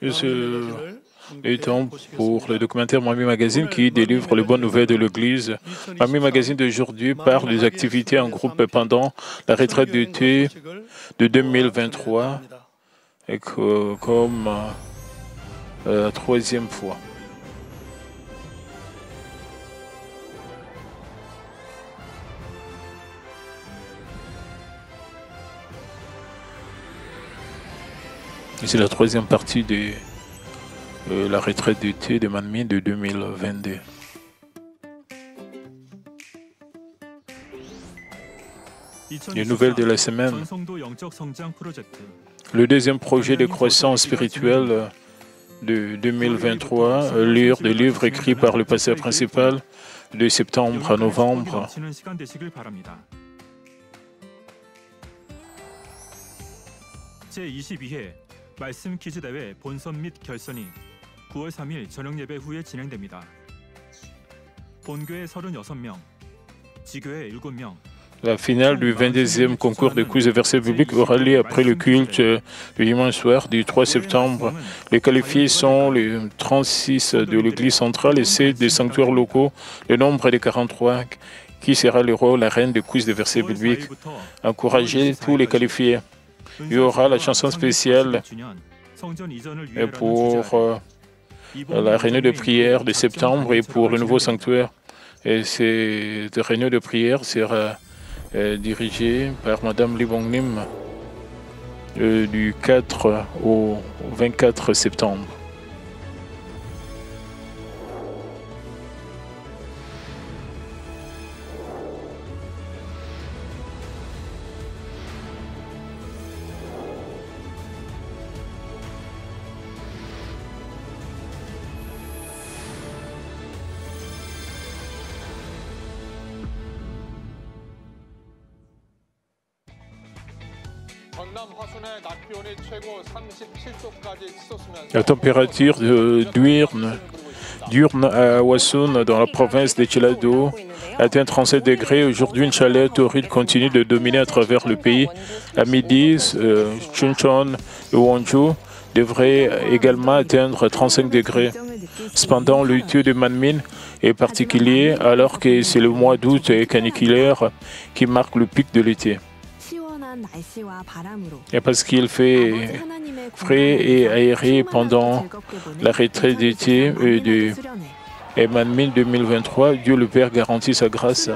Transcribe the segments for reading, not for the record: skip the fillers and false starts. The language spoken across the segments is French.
Le temps pour le documentaire Mamie Magazine qui délivre les bonnes nouvelles de l'Église. Mamie Magazine d'aujourd'hui parle des activités en groupe pendant la retraite d'été de 2023 et comme la troisième fois. C'est la troisième partie de la retraite d'été de Manmin de 2022. Les nouvelles de la semaine. Le deuxième projet de croissance spirituelle de 2023, lire des livres écrits par le pasteur principal de septembre à novembre. 말씀 퀴즈 대회 본선 및 결선이 9월 3일 저녁 예배 후에 진행됩니다. 본교회 36명, 지교회 7명. La finale du 22e concours de quiz et versets bibliques aura lieu après le culte du dimanche soir du 3 septembre. Les qualifiés sont les 36 de l'église centrale et 7 des sanctuaires locaux. Le nombre est de 43. Qui sera le rôle, la reine des quiz de versets bibliques? Encouragez tous les qualifiés. Il y aura la chanson spéciale pour la réunion de prière de septembre et pour le nouveau sanctuaire. Et cette réunion de prière sera dirigée par Mme Lee Bong-nim du 4 au 24 septembre. La température diurne à Hwasun, dans la province de Jeollado, atteint 37 degrés. Aujourd'hui, une chaleur torride continue de dominer à travers le pays. À midi, Chuncheon et Wonju devraient également atteindre 35 degrés. Cependant, le taux de Manmin est particulier alors que c'est le mois d'août caniculaire qui marque le pic de l'été. Et parce qu'il fait frais et aéré pendant la retraite d'été de Manmin 2023, Dieu le Père garantit sa grâce.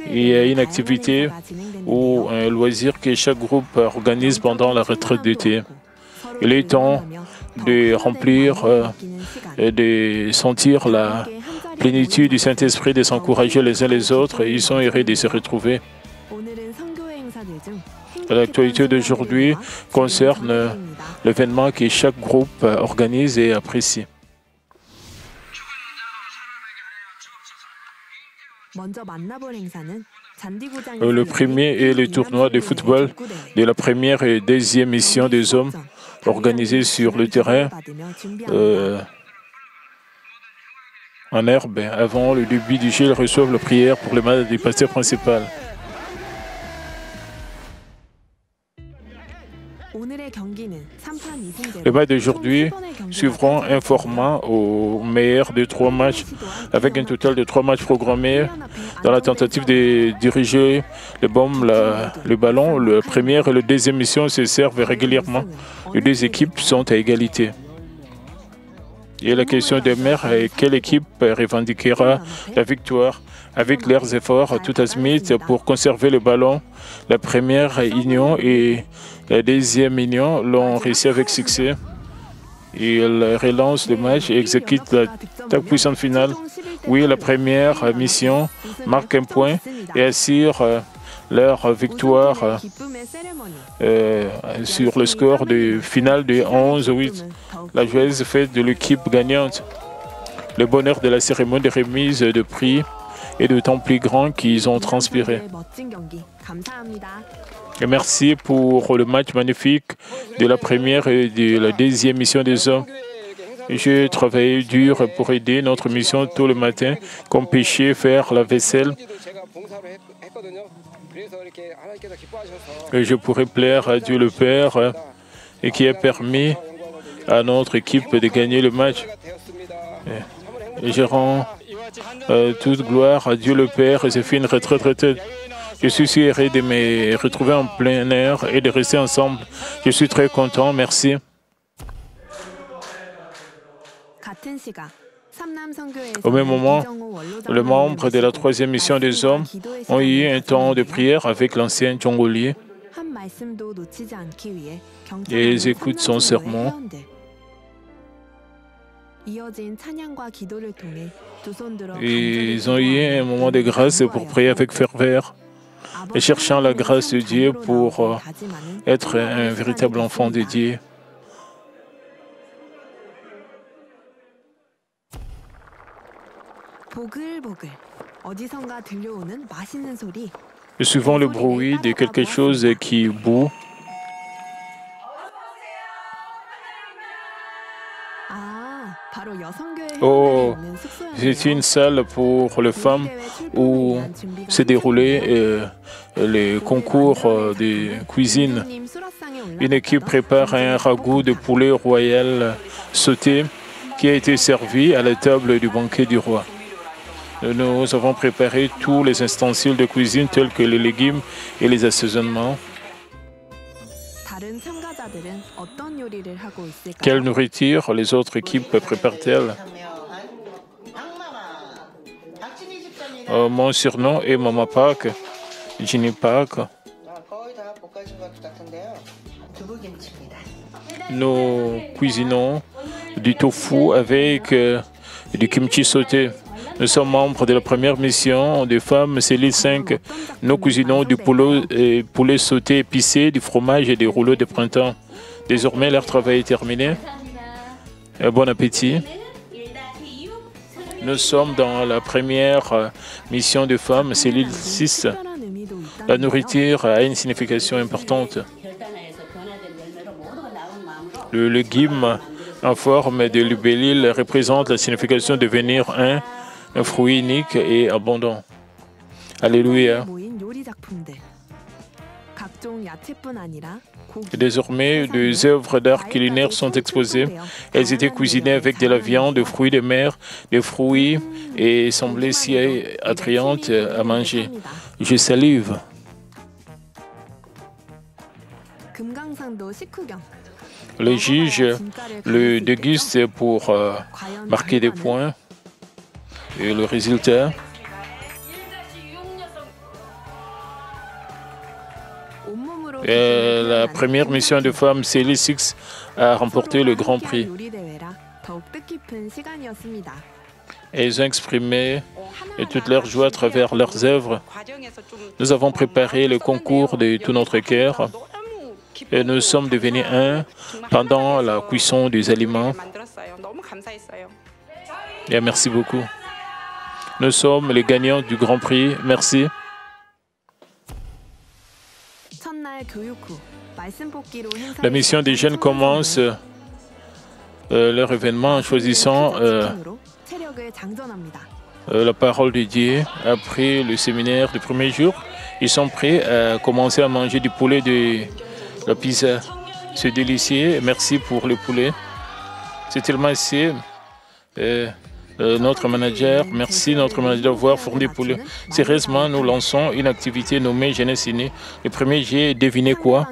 Il y a une activité ou un loisir que chaque groupe organise pendant la retraite d'été. Il est temps de remplir et de sentir la plénitude du Saint-Esprit, de s'encourager les uns les autres. Ils sont heureux de se retrouver. L'actualité d'aujourd'hui concerne l'événement que chaque groupe organise et apprécie. Le premier est le tournoi de football de la première et deuxième mission des hommes organisés sur le terrain en herbe. Avant le début du jeu, ils reçoivent la prière pour le mal du pasteur principal. Les matchs d'aujourd'hui suivront un format au meilleur de 3 matchs, avec un total de 3 matchs programmés. Dans la tentative de diriger le ballon, la première et la deuxième mission se servent régulièrement. Les deux équipes sont à égalité. Et la question demeure, quelle équipe revendiquera la victoire? Avec leurs efforts tout azimut pour conserver le ballon, la première union et la deuxième union l'ont réussi avec succès. Ils relancent le match et exécutent la puissante finale. Oui, la première mission marque un point et assure leur victoire sur le score de finale de 11-8. La joyeuse fête de l'équipe gagnante. Le bonheur de la cérémonie de remise de prix et de temps plus grand qu'ils ont transpiré. Et merci pour le match magnifique de la première et de la deuxième mission des hommes. J'ai travaillé dur pour aider notre mission tout le matin, comme pêcher, faire la vaisselle. que je pourrais plaire à Dieu le Père et qui a permis à notre équipe de gagner le match. Et je rends toute gloire à Dieu le Père et c'est fait une retraite. Je suis si heureux de me retrouver en plein air et de rester ensemble. Je suis très content, merci. Au même moment, les membres de la troisième mission des hommes ont eu un temps de prière avec l'ancien Jongoli et ils écoutent son sermon. Et ils ont eu un moment de grâce pour prier avec ferveur et cherchant la grâce de Dieu pour être un véritable enfant de Dieu. Et souvent le bruit de quelque chose qui bout. Oh, c'est une salle pour les femmes où s'est déroulé les concours de cuisine. Une équipe prépare un ragoût de poulet royal sauté qui a été servi à la table du banquet du roi. Nous avons préparé tous les ustensiles de cuisine tels que les légumes et les assaisonnements. Quelle nourriture les autres équipes préparent-elles? Mon surnom est Mama Pak, Ginny Pak. Nous cuisinons du tofu avec du kimchi sauté. Nous sommes membres de la première mission des femmes Céline 5. Nous cuisinons du poulet sauté épicé, du fromage et des rouleaux de printemps. Désormais, leur travail est terminé. Bon appétit. Nous sommes dans la première mission des femmes Céline 6. La nourriture a une signification importante. Le légume en forme de libellule représente la signification de devenir un fruit unique et abondant. Alléluia. Désormais, des œuvres d'art culinaire sont exposées. Elles étaient cuisinées avec de la viande, des fruits de mer, des fruits et semblaient si attrayantes à manger. Je salive. Les juges le dégustent pour marquer des points. Et le résultat, la première mission de femmes Céline 6 a remporté le Grand Prix. Elles ont exprimé toute leur joie à travers leurs œuvres. Nous avons préparé le concours de tout notre cœur et nous sommes devenus un pendant la cuisson des aliments. Et merci beaucoup. Nous sommes les gagnants du Grand Prix. Merci. La mission des jeunes commence leur événement en choisissant la parole de Dieu. Après le séminaire du premier jour, ils sont prêts à commencer à manger du poulet de la pizza. C'est délicieux. Merci pour le poulet. C'est tellement assez. Notre manager, merci notre manager d'avoir fourni pour le. Sérieusement, nous lançons une activité nommée Jeunesse Unie. Le premier, j'ai deviné quoi?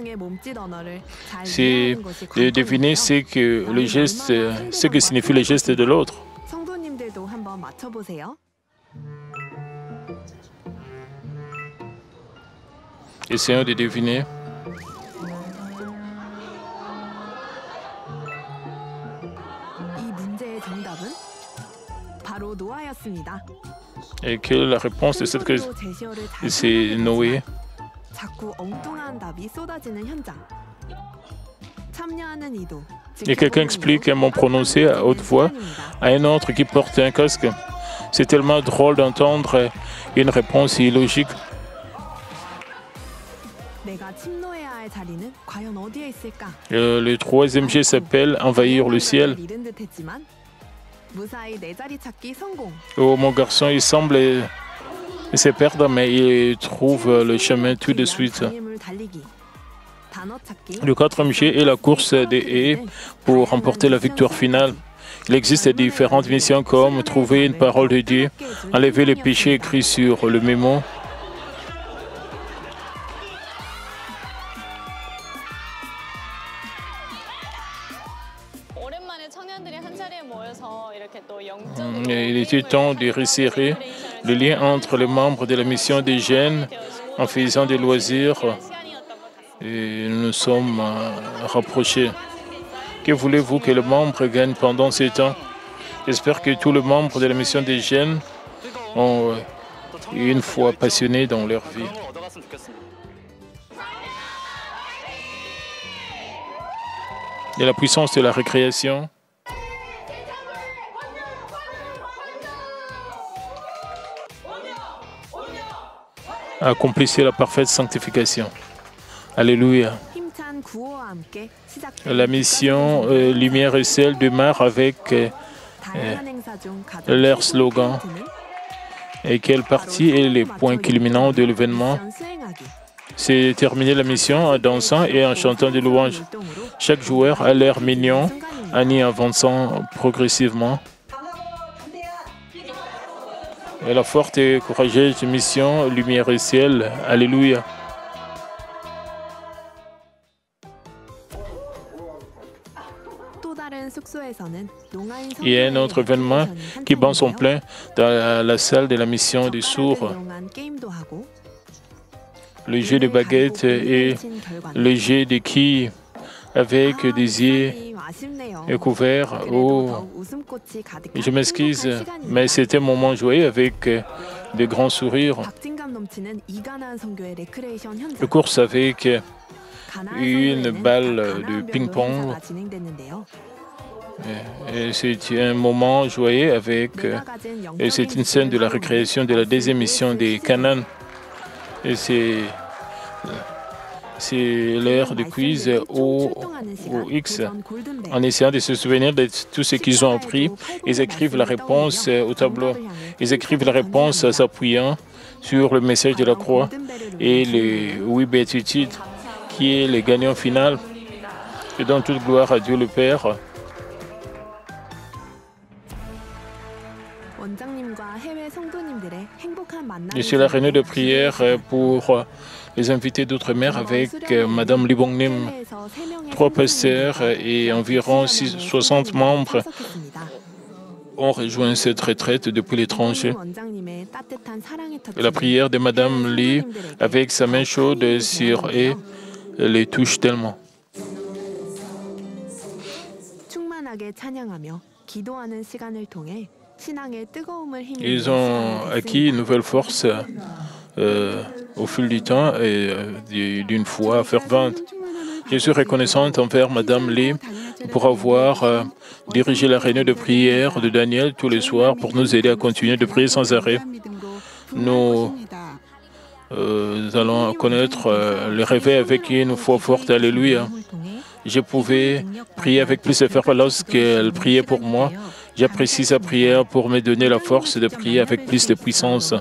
C'est de deviner ce que signifie le geste de l'autre. Essayons de deviner. Et quelle est la réponse de cette question? C'est Noé. Et quelqu'un explique un mot prononcé à haute voix à un autre qui porte un casque. C'est tellement drôle d'entendre une réponse illogique. Le troisième jet s'appelle Envahir le ciel. Oh mon garçon, il semble Ils se perdent, mais ils trouvent le chemin tout de suite. Le 4e jet est la course des haies pour remporter la victoire finale. Il existe différentes missions comme trouver une parole de Dieu, enlever les péchés écrits sur le mémo. Il était temps de resserrer le lien entre les membres de la mission des jeunes en faisant des loisirs et nous nous sommes rapprochés. Que voulez-vous que les membres gagnent pendant ces temps? J'espère que tous les membres de la mission des jeunes ont une foi passionnée dans leur vie. Et la puissance de la récréation. Accomplissez la parfaite sanctification. Alléluia. La mission Lumière et Sel démarre avec leur slogan. Et quelle partie est le point culminant de l'événement? C'est terminer la mission en dansant et en chantant des louanges. Chaque joueur a l'air mignon en y avançant progressivement. Et la forte et courageuse mission Lumière et Ciel. Alléluia. Il y a un autre événement qui bat son plein dans la salle de la mission des sourds. Le jeu de baguettes et le jeu de quilles avec des yeux couverts. Oh, je m'excuse, mais c'était un moment joyeux avec de grands sourires. Le course avec une balle de ping-pong. C'est un moment joyeux avec. C'est une scène de la récréation de la deuxième mission des Canaan. Et c'est l'heure de quiz au X. En essayant de se souvenir de tout ce qu'ils ont appris, ils écrivent la réponse au tableau. Ils écrivent la réponse en s'appuyant sur le message de la croix et les 8 béatitudes, qui est le gagnant final. Je donne toute gloire à Dieu le Père. Je suis la réunion de prière pour les invités d'outre-mer avec Madame Lee Bong-nim, 3 pasteurs et environ 60 membres ont rejoint cette retraite depuis l'étranger. La prière de Madame Lee avec sa main chaude sur eux les touche tellement. Ils ont acquis une nouvelle force au fil du temps et d'une foi fervente. Je suis reconnaissante envers Madame Lee pour avoir dirigé la réunion de prière de Daniel tous les soirs pour nous aider à continuer de prier sans arrêt. Nous allons connaître le réveil avec une foi forte. Alléluia. Je pouvais prier avec plus de ferveur lorsqu'elle priait pour moi. J'apprécie sa prière pour me donner la force de prier avec plus de puissance.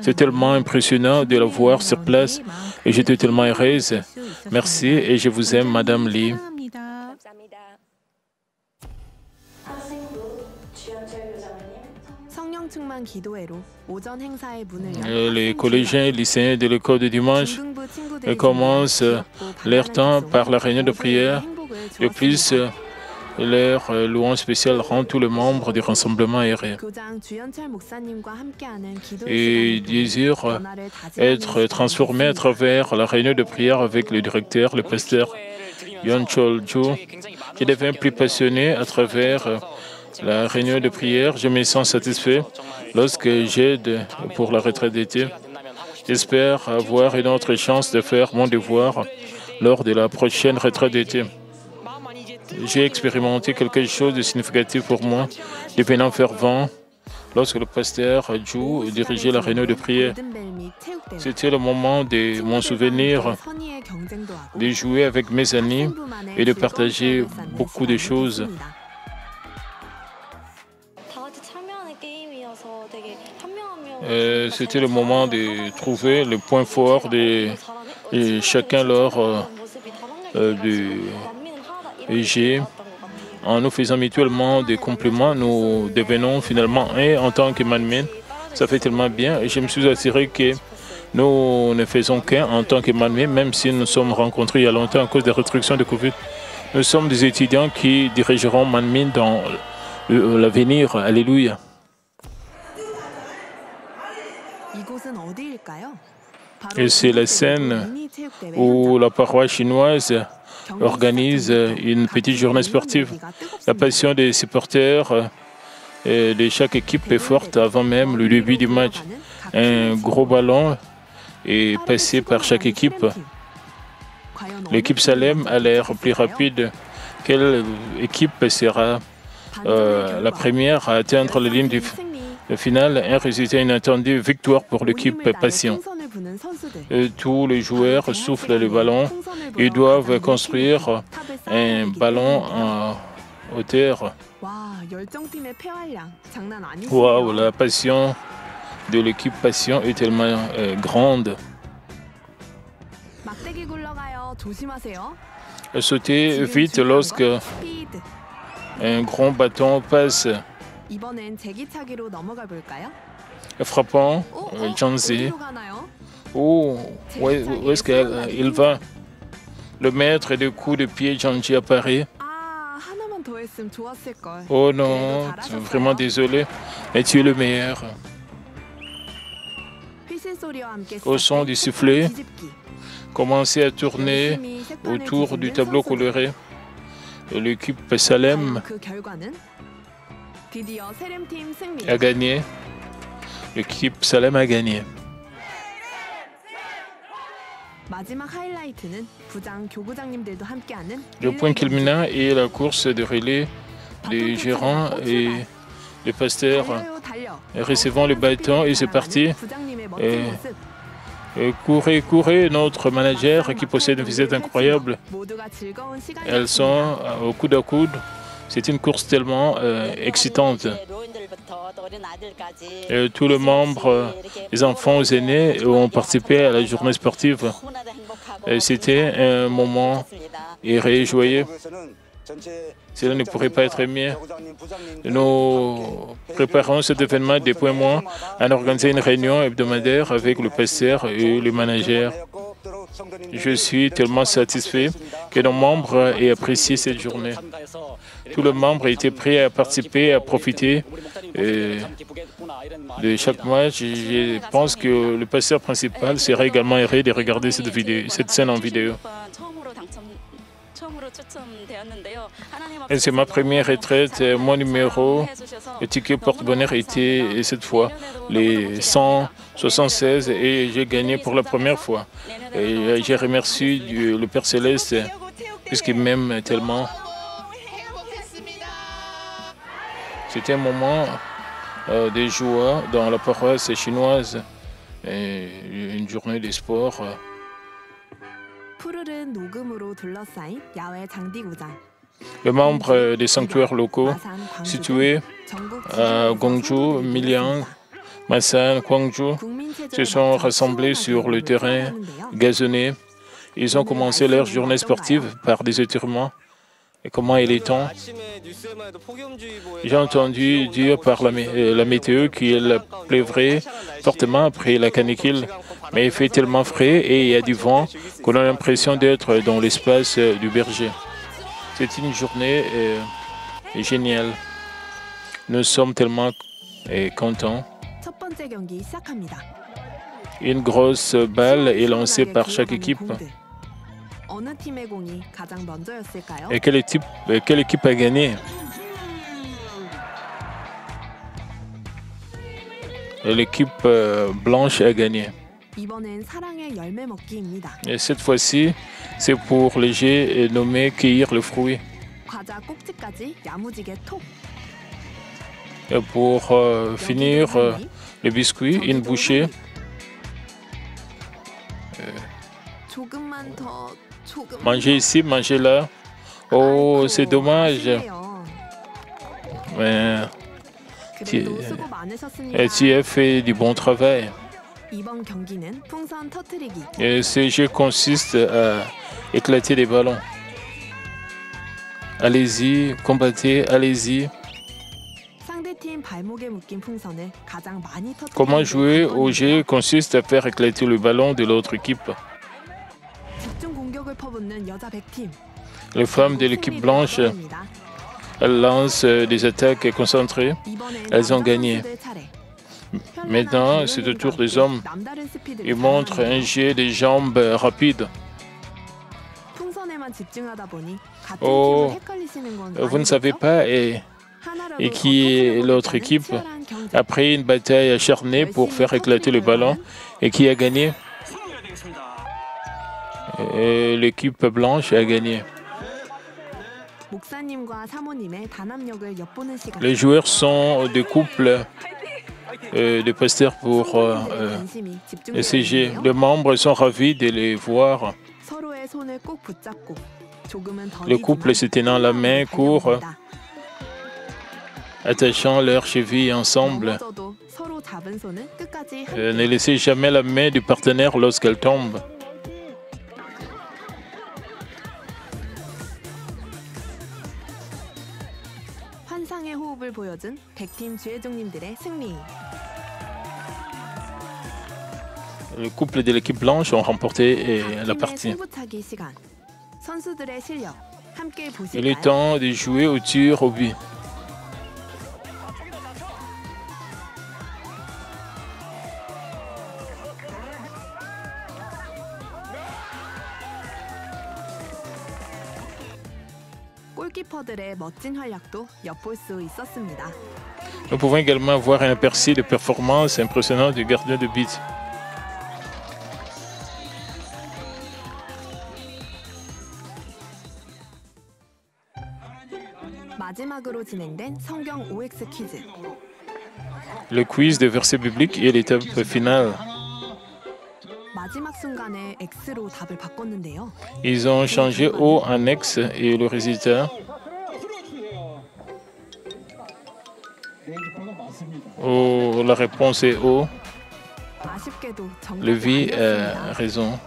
C'est tellement impressionnant de la voir sur place et j'étais tellement heureuse. Merci et je vous aime, Madame Lee. Les collégiens et lycéens de l'école de dimanche commencent leur temps par la réunion de prière. De plus, leur louange spéciale rend tous les membres du rassemblement heureux. Et désirent être transformés à travers la réunion de prière avec le directeur, le pasteur Yon Chol-ju. Je deviens plus passionné à travers la réunion de prière. Je me sens satisfait lorsque j'aide pour la retraite d'été. J'espère avoir une autre chance de faire mon devoir lors de la prochaine retraite d'été. J'ai expérimenté quelque chose de significatif pour moi, devenant fervent lorsque le pasteur Ju dirigeait la réunion de prière. C'était le moment de mon souvenir de jouer avec mes amis et de partager beaucoup de choses. C'était le moment de trouver le point fort de chacun lors du jeu. En nous faisant mutuellement des compliments, nous devenons finalement un en tant que Manmin. Ça fait tellement bien. Et je me suis assuré que nous ne faisons qu'un en tant que Manmin, même si nous sommes rencontrés il y a longtemps à cause des restrictions de Covid. Nous sommes des étudiants qui dirigeront Manmin dans l'avenir. Alléluia. Et c'est la scène où la paroisse chinoise organise une petite journée sportive. La passion des supporters de chaque équipe est forte avant même le début du match. Un gros ballon est passé par chaque équipe. L'équipe Salem a l'air plus rapide. Quelle équipe sera la première à atteindre la ligne du finale? Un résultat inattendu, victoire pour l'équipe Passion. Tous les joueurs soufflent le ballon. Ils doivent construire un ballon en hauteur. Waouh, la passion de l'équipe Passion est tellement grande. Sautez vite lorsque un grand bâton passe. Frappant, Janzi. Oh, où est-ce qu'il va? Le maître de coups de pied, Janji, apparaît. Oh non, vraiment désolé, mais tu es le meilleur. Au son du sifflet, commencez à tourner autour du tableau coloré. L'équipe Salem a gagné. L'équipe Salem a gagné. Le point culminant est la course de relais des gérants et les pasteurs recevant le bâton et c'est parti. Courez, courez, notre manager qui possède une visite incroyable. Elles sont au coude à coude. C'est une course tellement excitante. Tous les membres, les enfants aînés ont participé à la journée sportive. C'était un moment heureux et joyeux. Cela ne pourrait pas être mieux. Nous préparons cet événement depuis un mois en organisant une réunion hebdomadaire avec le pasteur et le manager. Je suis tellement satisfait que nos membres aient apprécié cette journée. Tous les membres étaient prêts à participer, à profiter de chaque match. Je pense que le pasteur principal sera également heureux de regarder cette scène en vidéo. C'est ma première retraite. Mon numéro, le ticket porte-bonheur était cette fois les 176 et j'ai gagné pour la première fois. Et je remercie le Père Céleste puisqu'il m'aime tellement. C'était un moment de joie dans la paroisse chinoise, et une journée de sport. Les membres des sanctuaires locaux situés à Gwangju, Milyang, Masan, Gwangju se sont rassemblés sur le terrain gazonné. Ils ont commencé leur journée sportive par des étirements. Et comment il est temps? J'ai entendu dire par la météo qu'il pleurait fortement après la canicule. Mais il fait tellement frais et il y a du vent qu'on a l'impression d'être dans l'espace du berger. C'est une journée géniale. Nous sommes tellement contents. Une grosse balle est lancée par chaque équipe. Et quelle équipe a gagné? L'équipe blanche a gagné. Et cette fois-ci, c'est pour les jeux nommés cueillir le fruit. Et pour finir le biscuit, une bouchée. Manger ici, manger là. Oh, c'est dommage. Mais Tu as fait du bon travail. Et ce jeu consiste à éclater des ballons. Allez-y, combattez, allez-y. Comment jouer au jeu consiste à faire éclater le ballon de l'autre équipe. Les femmes de l'équipe blanche, elles lancent des attaques concentrées. Elles ont gagné. Maintenant, c'est le tour des hommes. Ils montrent un jet des jambes rapide. Oh, vous ne savez pas et qui est l'autre équipe. Après une bataille acharnée pour faire éclater le ballon, et qui a gagné? L'équipe blanche a gagné. Les joueurs sont des couples de pasteurs pour essayer. Les membres sont ravis de les voir. Le couple se tenant la main court, attachant leurs chevilles ensemble. Ne laissez jamais la main du partenaire lorsqu'elle tombe. Le couple de l'équipe blanche ont remporté la partie. Il est temps de jouer au tir au but. Nous pouvons également voir un aperçu de performance impressionnante du gardien de but. Le quiz des versets bibliques et l'étape finale. Ils ont changé O en X et le résultat. Oh, la réponse est O. Levi a raison.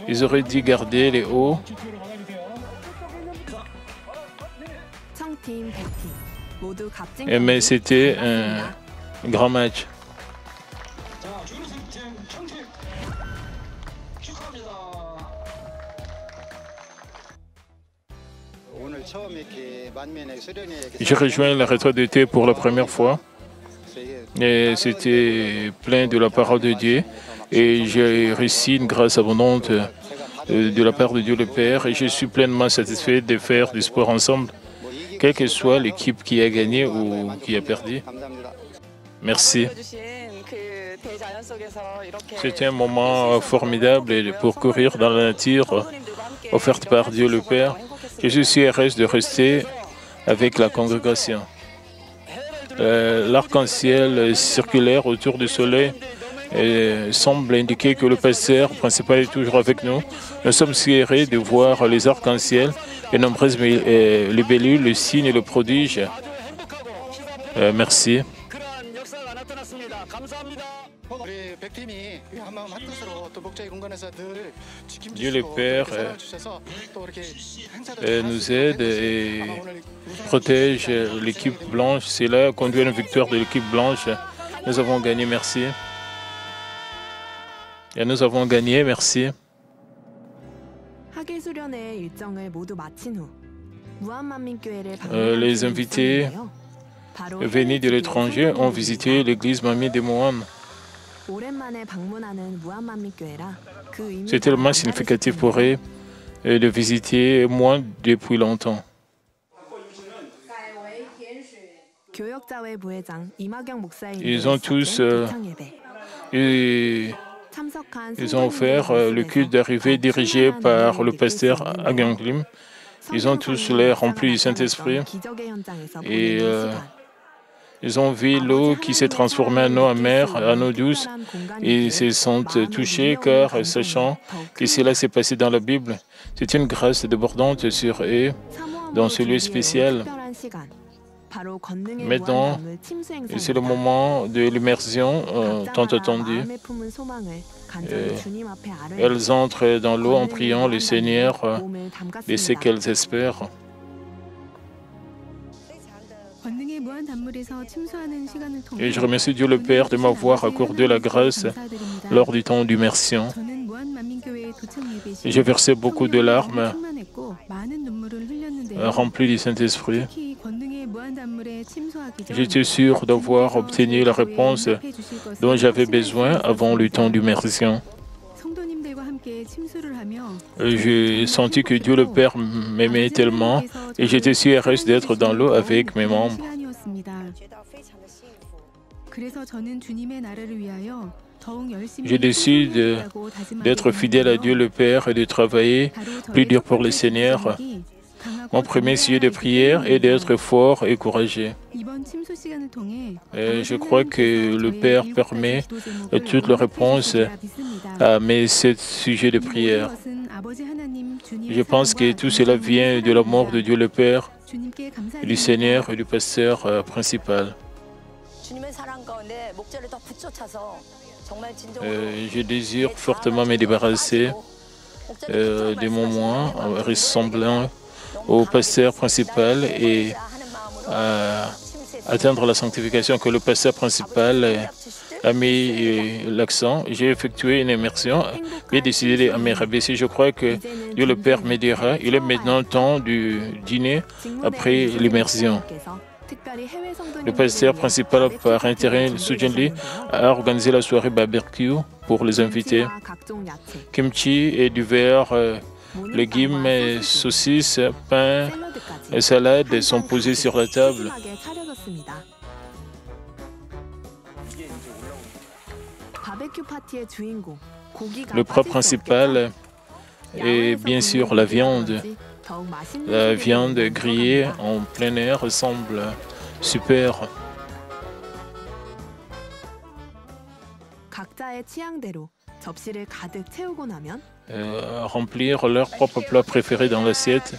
Ils auraient dû garder les O. Mais c'était un grand match. J'ai rejoint la retraite d'été pour la première fois et c'était plein de la parole de Dieu et j'ai reçu une grâce abondante de la part de Dieu le Père et je suis pleinement satisfait de faire du sport ensemble, quelle que soit l'équipe qui a gagné ou qui a perdu. Merci. C'était un moment formidable pour courir dans la nature offerte par Dieu le Père. Je suis heureuse de rester avec la congrégation. L'arc-en-ciel circulaire autour du soleil semble indiquer que le pasteur principal est toujours avec nous. Nous sommes si heureux de voir les arcs-en-ciel, les nombreuses libellules, le signe et le prodige. Merci. Dieu le Père nous aide et protège l'équipe blanche. C'est là conduit à une victoire de l'équipe blanche. Nous avons gagné, merci. Et nous avons gagné, merci. Les invités venus de l'étranger ont visité l'église Mamie de Mohan. C'est tellement significatif pour eux de visiter moi depuis longtemps. Ils ont tous ils ont offert le culte d'arrivée dirigé par le pasteur Agam Lim. Ils ont tous l'air remplis du Saint-Esprit et ils ont vu l'eau qui s'est transformée en eau amère, en eau douce, et ils se sont touchés car, sachant que cela s'est passé dans la Bible, c'est une grâce débordante sur eux dans ce lieu spécial. Maintenant, c'est le moment de l'immersion tant attendue. Elles entrent dans l'eau en priant le Seigneur et ce qu'elles espèrent. Et je remercie Dieu le Père de m'avoir accordé la grâce lors du temps d'immersion. J'ai versé beaucoup de larmes, remplies du Saint-Esprit. J'étais sûr d'avoir obtenu la réponse dont j'avais besoin avant le temps d'immersion. J'ai senti que Dieu le Père m'aimait tellement et j'étais si heureuse d'être dans l'eau avec mes membres. Je décide d'être fidèle à Dieu le Père et de travailler plus dur pour le Seigneur. Mon premier sujet de prière est d'être fort et courageux. Et je crois que le Père permet toutes les réponses à mes 7 sujets de prière. Je pense que tout cela vient de l'amour de Dieu le Père, du Seigneur et du pasteur principal. Je désire fortement me débarrasser de mon moi ressemblant au pasteur principal et atteindre la sanctification que le pasteur principal a mis l'accent. J'ai effectué une immersion et décidé de me rabaisser. Je crois que Dieu le Père m'aidera. Il est maintenant temps du dîner après l'immersion. Le pasteur principal par intérim, Sujin Lee, a organisé la soirée barbecue pour les invités. Kimchi et du verre, légumes, saucisses, pain et salade sont posés sur la table. Le plat principal est bien sûr la viande. La viande grillée en plein air semble super. Remplir leur propre plat préféré dans l'assiette.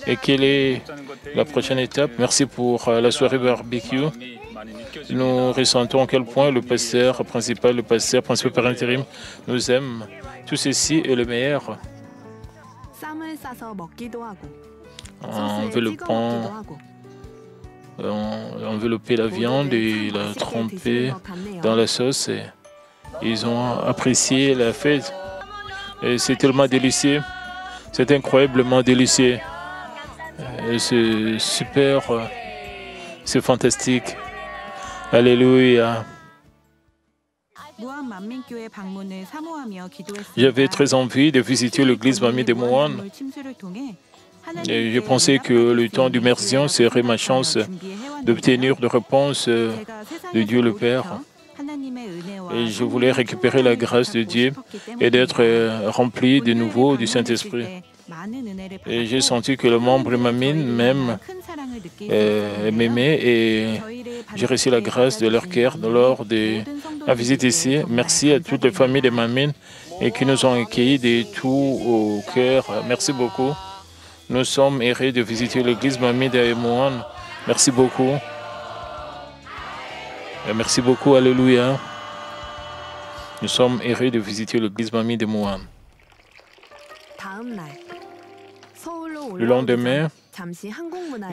Et quelle est la prochaine étape? Merci pour la soirée barbecue. Nous ressentons à quel point le pasteur principal par intérim, nous aime. Tout ceci est le meilleur. Envelopper la viande et la tremper dans la sauce. Et ils ont apprécié la fête. Et c'est tellement délicieux. C'est incroyablement délicieux. C'est super. C'est fantastique. Alléluia. J'avais très envie de visiter l'église Mamie de Mohan. Et je pensais que le temps d'immersion serait ma chance d'obtenir des réponses de Dieu le Père. Et je voulais récupérer la grâce de Dieu et d'être rempli de nouveau du Saint-Esprit. Et j'ai senti que le membre Mamie m'aimait et j'ai reçu la grâce de leur cœur lors de ma visite ici. Merci à toutes les familles de Mamie et qui nous ont accueillis de tout au cœur. Merci beaucoup. Nous sommes heureux de visiter l'église Mamie de Mohan. Merci beaucoup. Merci beaucoup. Alléluia. Nous sommes heureux de visiter l'église Mamie de Mohan. Le lendemain,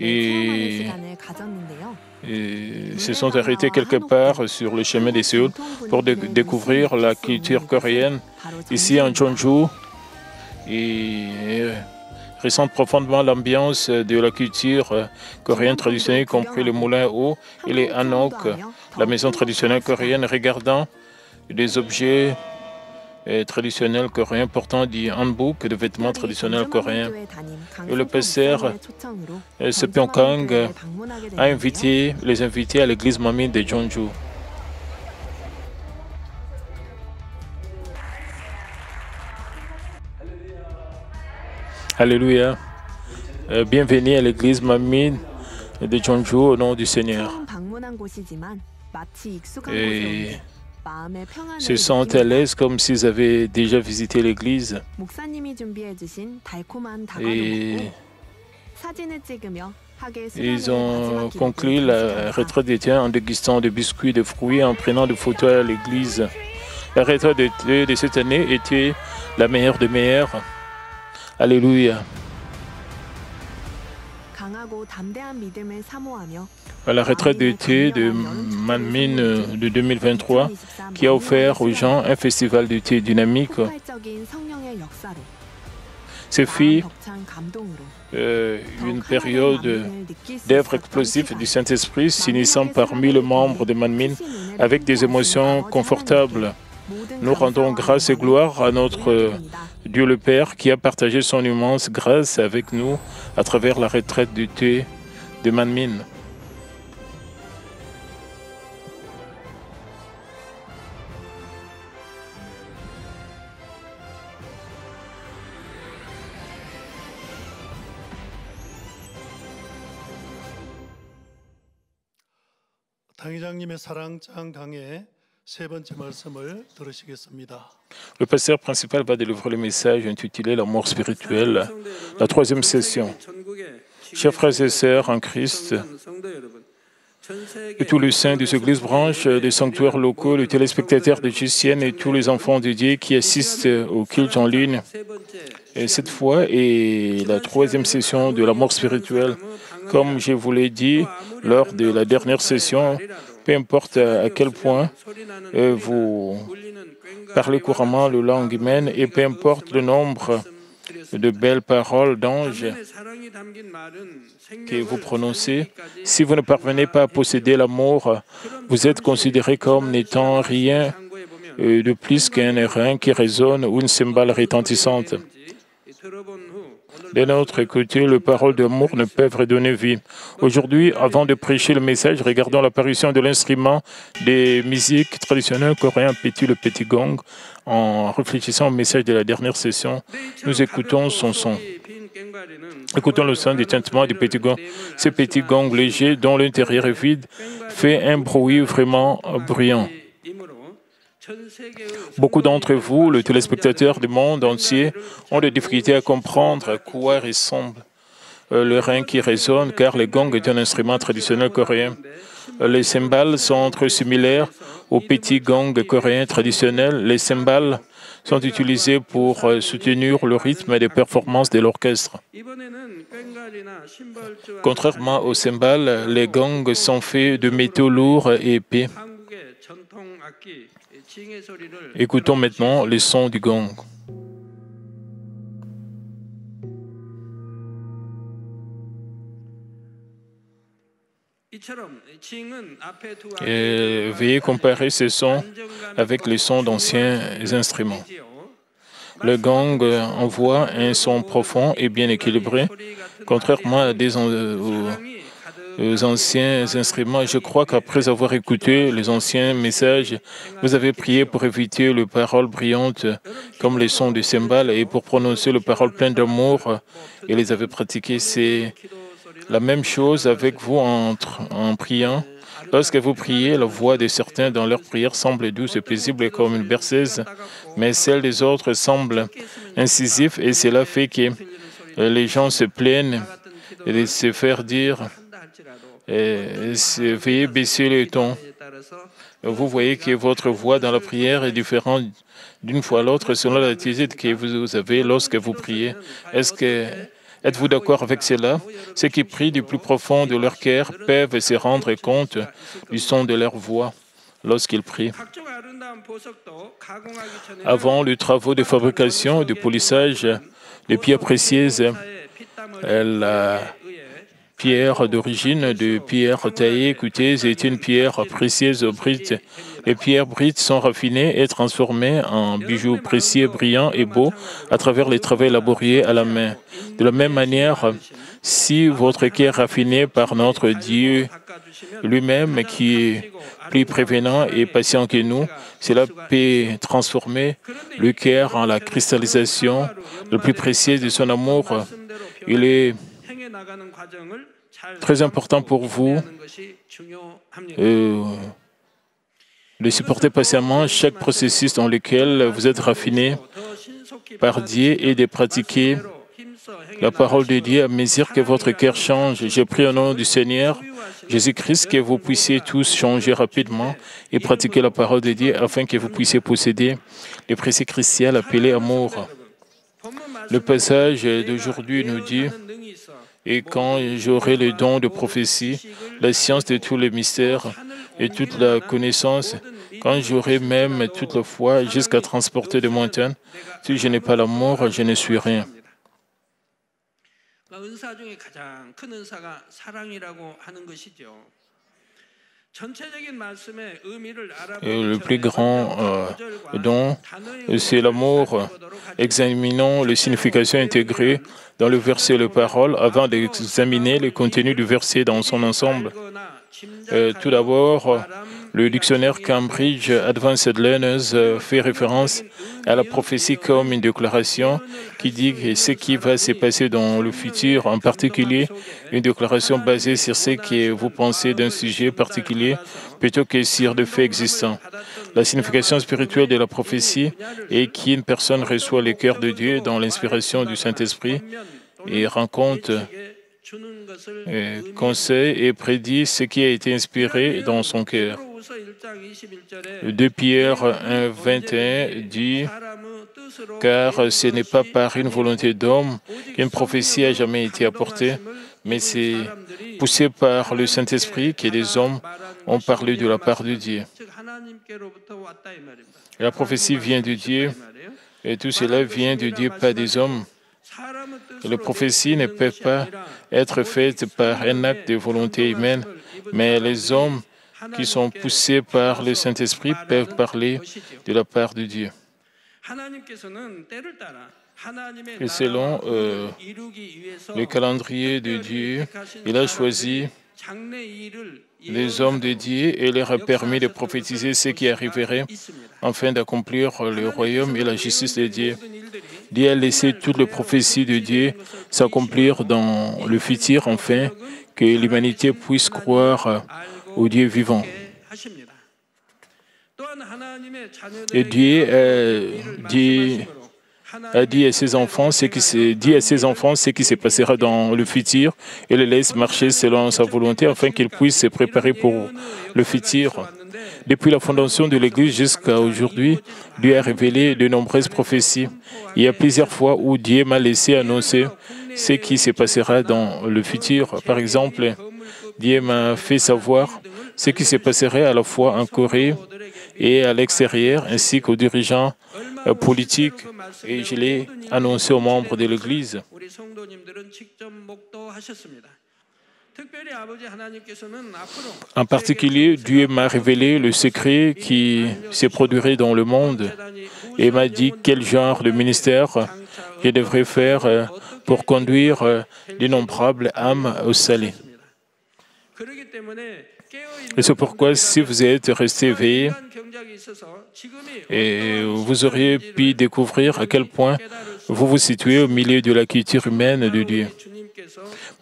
ils se sont arrêtés quelque part sur le chemin de Séoul pour découvrir la culture coréenne. Ici, en Jeonju, ils ressentent profondément l'ambiance de la culture coréenne traditionnelle, y compris le moulin à eau et les hanok, la maison traditionnelle coréenne, regardant des objets traditionnels coréens portant du hanbok, des vêtements traditionnels coréens. Et le pasteur Sepyeong-kang a invité les invités à l'église Mamie de Jeonju. Alléluia. Bienvenue à l'église Mamie de Jeonju au nom du Seigneur. Et se sentent à l'aise comme s'ils avaient déjà visité l'église. Et Ils ont conclu la retraite d'été en dégustant des biscuits, des fruits, en prenant des photos à l'église. La retraite d'été de cette année était la meilleure des meilleures. Alléluia. La retraite d'été de Manmin de 2023 qui a offert aux gens un festival d'été dynamique. Ce fut une période d'œuvres explosives du Saint-Esprit s'initiant parmi les membres de Manmin avec des émotions confortables. Nous rendons grâce et gloire à notre Dieu le Père qui a partagé son immense grâce avec nous à travers la retraite d'été de Manmin. 당회장님의 사랑장 강의 세 번째 말씀을 들으시겠습니다. Le pasteur principal va délivrer le message intitulé La mort spirituelle, la troisième session. Chers frères et sœurs en Christ, et tous les saints des églises branches, des sanctuaires locaux, les téléspectateurs de GCN et tous les enfants de Dieu qui assistent au culte en ligne. Et cette fois est la troisième session de la mort spirituelle. Comme je vous l'ai dit lors de la dernière session, peu importe à quel point vous parlez couramment la langue humaine et peu importe le nombre de belles paroles d'anges que vous prononcez, si vous ne parvenez pas à posséder l'amour, vous êtes considéré comme n'étant rien de plus qu'un airain qui résonne ou une cymbale retentissante. De notre côté, les paroles d'amour ne peuvent redonner vie. Aujourd'hui, avant de prêcher le message, regardons l'apparition de l'instrument des musiques traditionnelles coréennes le petit gong. En réfléchissant au message de la dernière session, nous écoutons son son. Écoutons le son du tintement du petit gong. Ce petit gong léger, dont l'intérieur est vide, fait un bruit vraiment bruyant. Beaucoup d'entre vous, les téléspectateurs du monde entier, ont des difficultés à comprendre à quoi ressemble le rein qui résonne, car le gong est un instrument traditionnel coréen. Les cymbales sont très similaires aux petits gongs coréens traditionnels. Les cymbales sont utilisées pour soutenir le rythme des performances de l'orchestre. Contrairement aux cymbales, les gongs sont faits de métaux lourds et épais. Écoutons maintenant les sons du gong. Et veuillez comparer ces sons avec les sons d'anciens instruments. Le gong envoie un son profond et bien équilibré, contrairement à aux anciens instruments. Je crois qu'après avoir écouté les anciens messages, vous avez prié pour éviter les paroles brillantes comme les sons du cymbale et pour prononcer les paroles pleines d'amour et les avez pratiquées. C'est la même chose avec vous en priant. Lorsque vous priez, la voix de certains dans leur prière semble douce et paisible comme une berceuse, mais celle des autres semble incisive et cela fait que les gens se plaignent de se faire dire veuillez baisser le ton. Vous voyez que votre voix dans la prière est différente d'une fois à l'autre selon l'attitude que vous avez lorsque vous priez. Êtes-vous d'accord avec cela? Ceux qui prient du plus profond de leur cœur peuvent se rendre compte du son de leur voix lorsqu'ils prient. Avant les travaux de fabrication et de polissage, les pierres précieuses, la pierre d'origine de pierre taillée cuteuse est une pierre précieuse brite. Les pierres brites sont raffinées et transformées en bijoux précieux, brillants et beaux à travers les travaux laborieux à la main. De la même manière, si votre cœur est raffiné par notre Dieu lui-même, qui est plus prévenant et patient que nous, cela peut transformer le cœur en la cristallisation le plus précieuse de son amour. Il est très important pour vous de supporter patiemment chaque processus dans lequel vous êtes raffiné par Dieu et de pratiquer La parole de Dieu mesure que votre cœur change. Je prie au nom du Seigneur Jésus-Christ que vous puissiez tous changer rapidement et pratiquer la parole de Dieu afin que vous puissiez posséder les précieux chrétiens appelés amour. Le passage d'aujourd'hui nous dit « Et quand j'aurai le don de prophétie, la science de tous les mystères et toute la connaissance, quand j'aurai même toute la foi jusqu'à transporter des montagnes, si je n'ai pas l'amour, je ne suis rien. » Et le plus grand don, c'est l'amour. Examinons les significations intégrées dans le verset et les paroles avant d'examiner le contenu du verset dans son ensemble. Tout d'abord, le dictionnaire Cambridge Advanced Learners fait référence à la prophétie comme une déclaration qui dit ce qui va se passer dans le futur, en particulier une déclaration basée sur ce que vous pensez d'un sujet particulier plutôt que sur des faits existants. La signification spirituelle de la prophétie est qu'une personne reçoit le cœur de Dieu dans l'inspiration du Saint-Esprit et rencontre, conseille et prédit ce qui a été inspiré dans son cœur. 2 Pierre 1, 21 dit « Car ce n'est pas par une volonté d'homme qu'une prophétie a jamais été apportée, mais c'est poussé par le Saint-Esprit que les hommes ont parlé de la part de Dieu. » La prophétie vient de Dieu et tout cela vient de Dieu, pas des hommes. Les prophéties ne peuvent pas être faites par un acte de volonté humaine, mais les hommes qui sont poussés par le Saint-Esprit peuvent parler de la part de Dieu. Et selon le calendrier de Dieu, il a choisi les hommes de Dieu et leur a permis de prophétiser ce qui arriverait afin d'accomplir le royaume et la justice de Dieu. Dieu a laissé toutes les prophéties de Dieu s'accomplir dans le futur afin que l'humanité puisse croire au Dieu vivant. Et Dieu a dit à ses enfants ce qui se passera dans le futur et les laisse marcher selon sa volonté afin qu'ils puissent se préparer pour le futur. Depuis la fondation de l'Église jusqu'à aujourd'hui, Dieu a révélé de nombreuses prophéties. Il y a plusieurs fois où Dieu m'a laissé annoncer ce qui se passera dans le futur. Par exemple, Dieu m'a fait savoir ce qui se passerait à la fois en Corée et à l'extérieur, ainsi qu'aux dirigeants politiques. Et je l'ai annoncé aux membres de l'Église. En particulier, Dieu m'a révélé le secret qui se produirait dans le monde et m'a dit quel genre de ministère je devrais faire pour conduire d'innombrables âmes au salut. Et c'est pourquoi, si vous êtes resté éveillé, et vous auriez pu découvrir à quel point vous vous situez au milieu de la culture humaine de Dieu.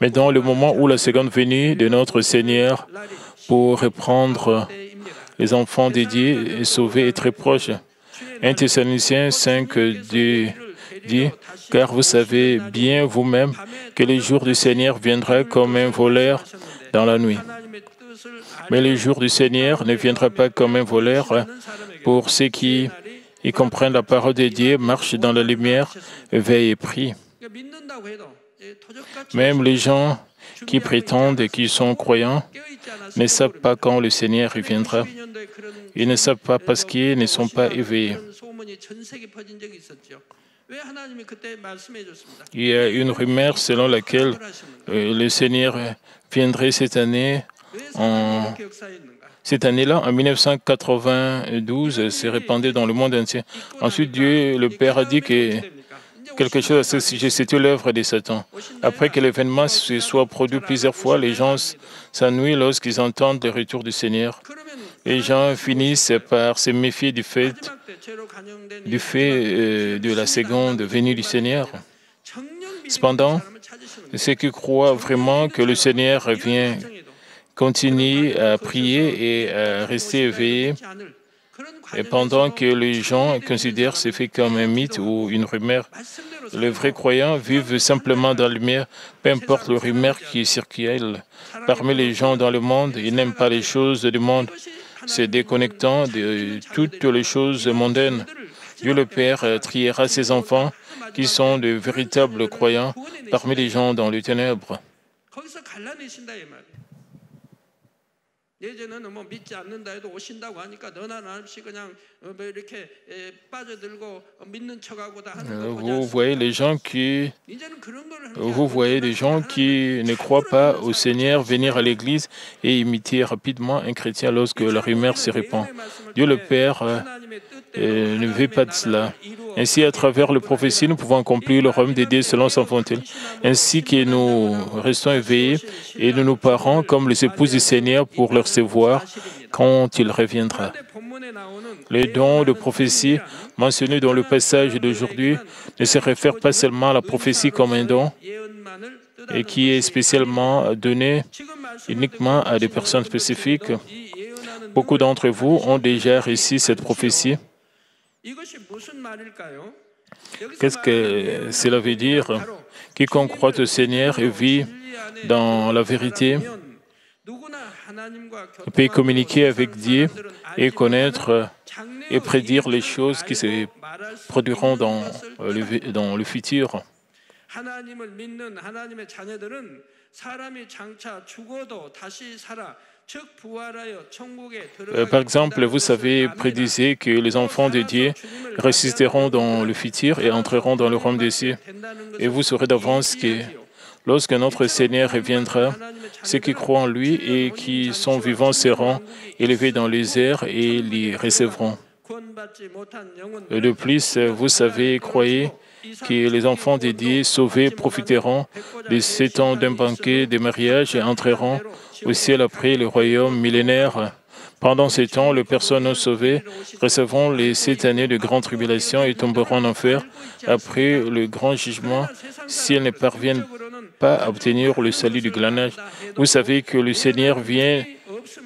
Mais dans le moment où la seconde venue de notre Seigneur pour reprendre les enfants de Dieu et sauver est très proche. 1 Thessaloniciens 5 dit « Car vous savez bien vous-même que le jour du Seigneur viendra comme un voleur dans la nuit. Mais le jour du Seigneur ne viendra pas comme un voleur pour ceux qui y comprennent la parole de Dieu, marchent dans la lumière, veillent et prient. » Même les gens qui prétendent et qui sont croyants ne savent pas quand le Seigneur reviendra. Ils ne savent pas parce qu'ils ne sont pas éveillés. Il y a une rumeur selon laquelle le Seigneur viendrait cette année. Cette année-là, en 1992, s'est répandue dans le monde entier. Ensuite, Dieu, le Père, a dit que quelque chose à ce sujet, c'était l'œuvre de Satan. Après que l'événement se soit produit plusieurs fois, les gens s'ennuient lorsqu'ils entendent le retour du Seigneur. Les gens finissent par se méfier du fait de la seconde venue du Seigneur. Cependant, ceux qui croient vraiment que le Seigneur revient continuent à prier et à rester éveillés Et pendant que les gens considèrent ces faits comme un mythe ou une rumeur, les vrais croyants vivent simplement dans la lumière, peu importe le rumeur qui circule. Parmi les gens dans le monde, ils n'aiment pas les choses du monde, se déconnectant de toutes les choses mondaines. Dieu le Père triera ses enfants qui sont de véritables croyants parmi les gens dans les ténèbres. Vous voyez des gens qui ne croient pas au Seigneur venir à l'église et imiter rapidement un chrétien lorsque la rumeur se répand. Dieu le Père ne veut pas de cela. Ainsi, à travers les prophéties, nous pouvons accomplir le royaume des dieux selon son fontaine. Ainsi que nous restons éveillés et nous nous parons comme les épouses du Seigneur pour le recevoir quand il reviendra. Les dons de prophétie mentionnés dans le passage d'aujourd'hui ne se réfèrent pas seulement à la prophétie comme un don et qui est spécialement donné uniquement à des personnes spécifiques. Beaucoup d'entre vous ont déjà reçu cette prophétie. Qu'est-ce que cela veut dire? Quiconque croit au Seigneur et vit dans la vérité peut communiquer avec Dieu et connaître et prédire les choses qui se produiront dans le futur. Par exemple, vous savez, prédisez que les enfants de Dieu ressusciteront dans le futur et entreront dans le royaume des cieux. Et vous saurez d'avance que lorsque notre Seigneur reviendra, ceux qui croient en lui et qui sont vivants seront élevés dans les airs et les recevront. De plus, vous savez et croyez que les enfants de Dieu sauvés profiteront de 7 ans d'un banquet de mariage et entreront au ciel après le royaume millénaire. Pendant ces temps, les personnes non sauvées recevront les 7 années de grande tribulation et tomberont en enfer après le grand jugement si elles ne parviennent pas à obtenir le salut du glanage. Vous savez que le Seigneur vient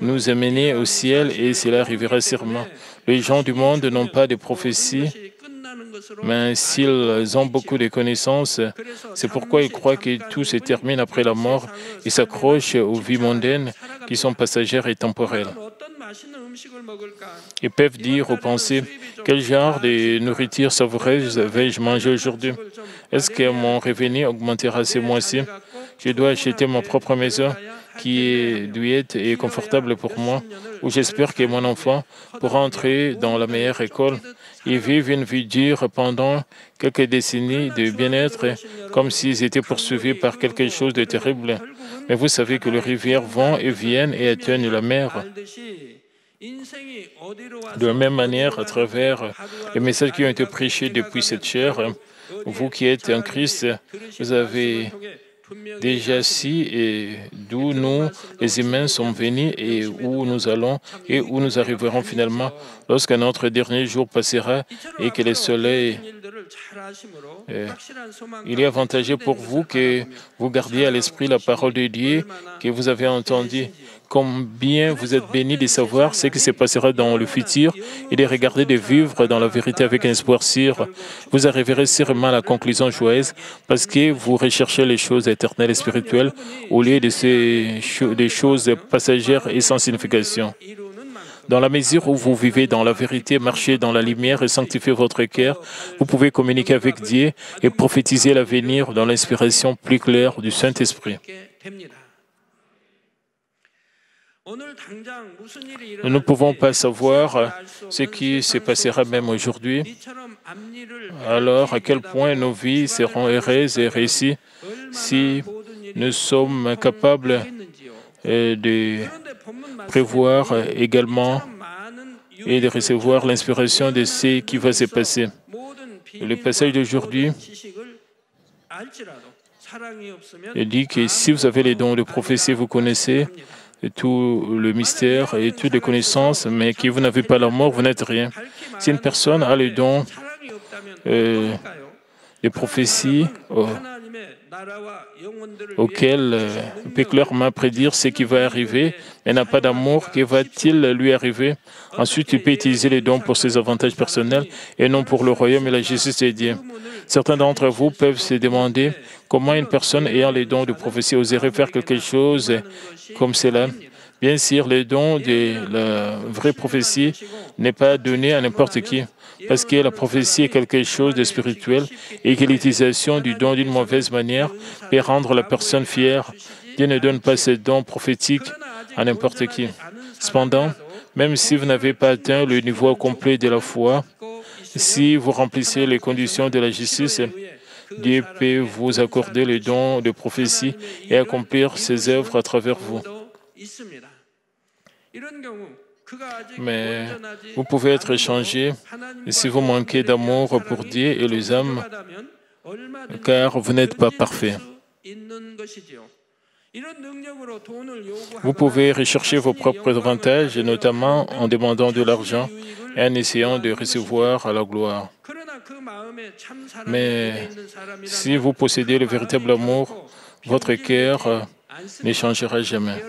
nous amener au ciel et cela arrivera sûrement. Les gens du monde n'ont pas de prophéties, mais s'ils ont beaucoup de connaissances, c'est pourquoi ils croient que tout se termine après la mort et s'accrochent aux vies mondaines qui sont passagères et temporelles. Ils peuvent dire ou penser, quel genre de nourriture savoureuse vais-je manger aujourd'hui? Est-ce que mon revenu augmentera ce mois-ci? Je dois acheter ma propre maison qui est douillette et confortable pour moi, où j'espère que mon enfant pourra entrer dans la meilleure école et vivre une vie dure pendant quelques décennies de bien-être, comme s'ils étaient poursuivis par quelque chose de terrible. Mais vous savez que les rivières vont et viennent et atteignent la mer. De la même manière, à travers les messages qui ont été prêchés depuis cette chair, vous qui êtes en Christ, vous avez déjà su et d'où nous, les humains, sommes venus et où nous allons et où nous arriverons finalement lorsque notre dernier jour passera et que le soleil il est avantageux pour vous que vous gardiez à l'esprit la parole de Dieu que vous avez entendue. Combien vous êtes bénis de savoir ce qui se passera dans le futur et de regarder de vivre dans la vérité avec un espoir sûr. Vous arriverez sûrement à la conclusion joyeuse parce que vous recherchez les choses éternelles et spirituelles au lieu de des choses passagères et sans signification. Dans la mesure où vous vivez dans la vérité, marchez dans la lumière et sanctifiez votre cœur, vous pouvez communiquer avec Dieu et prophétiser l'avenir dans l'inspiration plus claire du Saint-Esprit. Nous ne pouvons pas savoir ce qui se passera même aujourd'hui. Alors, à quel point nos vies seront heureuses et réussies si nous sommes capables de prévoir également et de recevoir l'inspiration de ce qui va se passer. Le passage d'aujourd'hui dit que si vous avez les dons de prophétie, vous connaissez tout le mystère et toutes les connaissances, mais que vous n'avez pas l'amour, vous n'êtes rien. Si une personne a les dons de prophétie, auquel peut clairement prédire ce qui va arriver, mais n'a pas d'amour, que va-t-il lui arriver? Ensuite, il peut utiliser les dons pour ses avantages personnels et non pour le royaume et la justice de Dieu. Certains d'entre vous peuvent se demander comment une personne ayant les dons de prophétie oserait faire quelque chose comme cela. Bien sûr, le don de la vraie prophétie n'est pas donné à n'importe qui, parce que la prophétie est quelque chose de spirituel et que l'utilisation du don d'une mauvaise manière peut rendre la personne fière. Dieu ne donne pas ce don prophétique à n'importe qui. Cependant, même si vous n'avez pas atteint le niveau complet de la foi, si vous remplissez les conditions de la justice, Dieu peut vous accorder le don de prophétie et accomplir ses œuvres à travers vous. Mais vous pouvez être changé si vous manquez d'amour pour Dieu et les hommes, car vous n'êtes pas parfait. Vous pouvez rechercher vos propres avantages, notamment en demandant de l'argent et en essayant de recevoir la gloire. Mais si vous possédez le véritable amour, votre cœur ne changera jamais.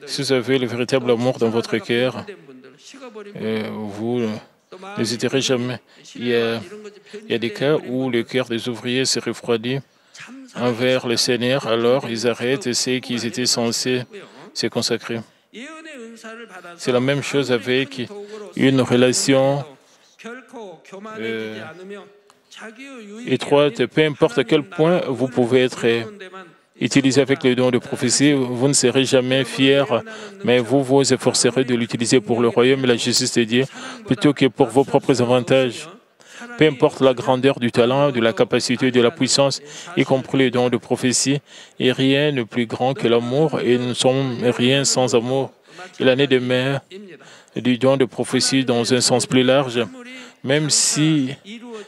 Si vous avez le véritable amour dans votre cœur, vous n'hésiterez jamais. Il y a des cas où le cœur des ouvriers se refroidit envers le Seigneur, alors ils arrêtent ce qu'ils étaient censés se consacrer. C'est la même chose avec une relation étroite. Peu importe à quel point vous pouvez être utilisé avec le don de prophétie, vous ne serez jamais fier, mais vous vous efforcerez de l'utiliser pour le royaume et la justice de Dieu plutôt que pour vos propres avantages. Peu importe la grandeur du talent, de la capacité, de la puissance, y compris les dons de prophétie, et rien n'est plus grand que l'amour, et nous ne sommes rien sans amour. Il en est de même du don de prophétie dans un sens plus large. Même si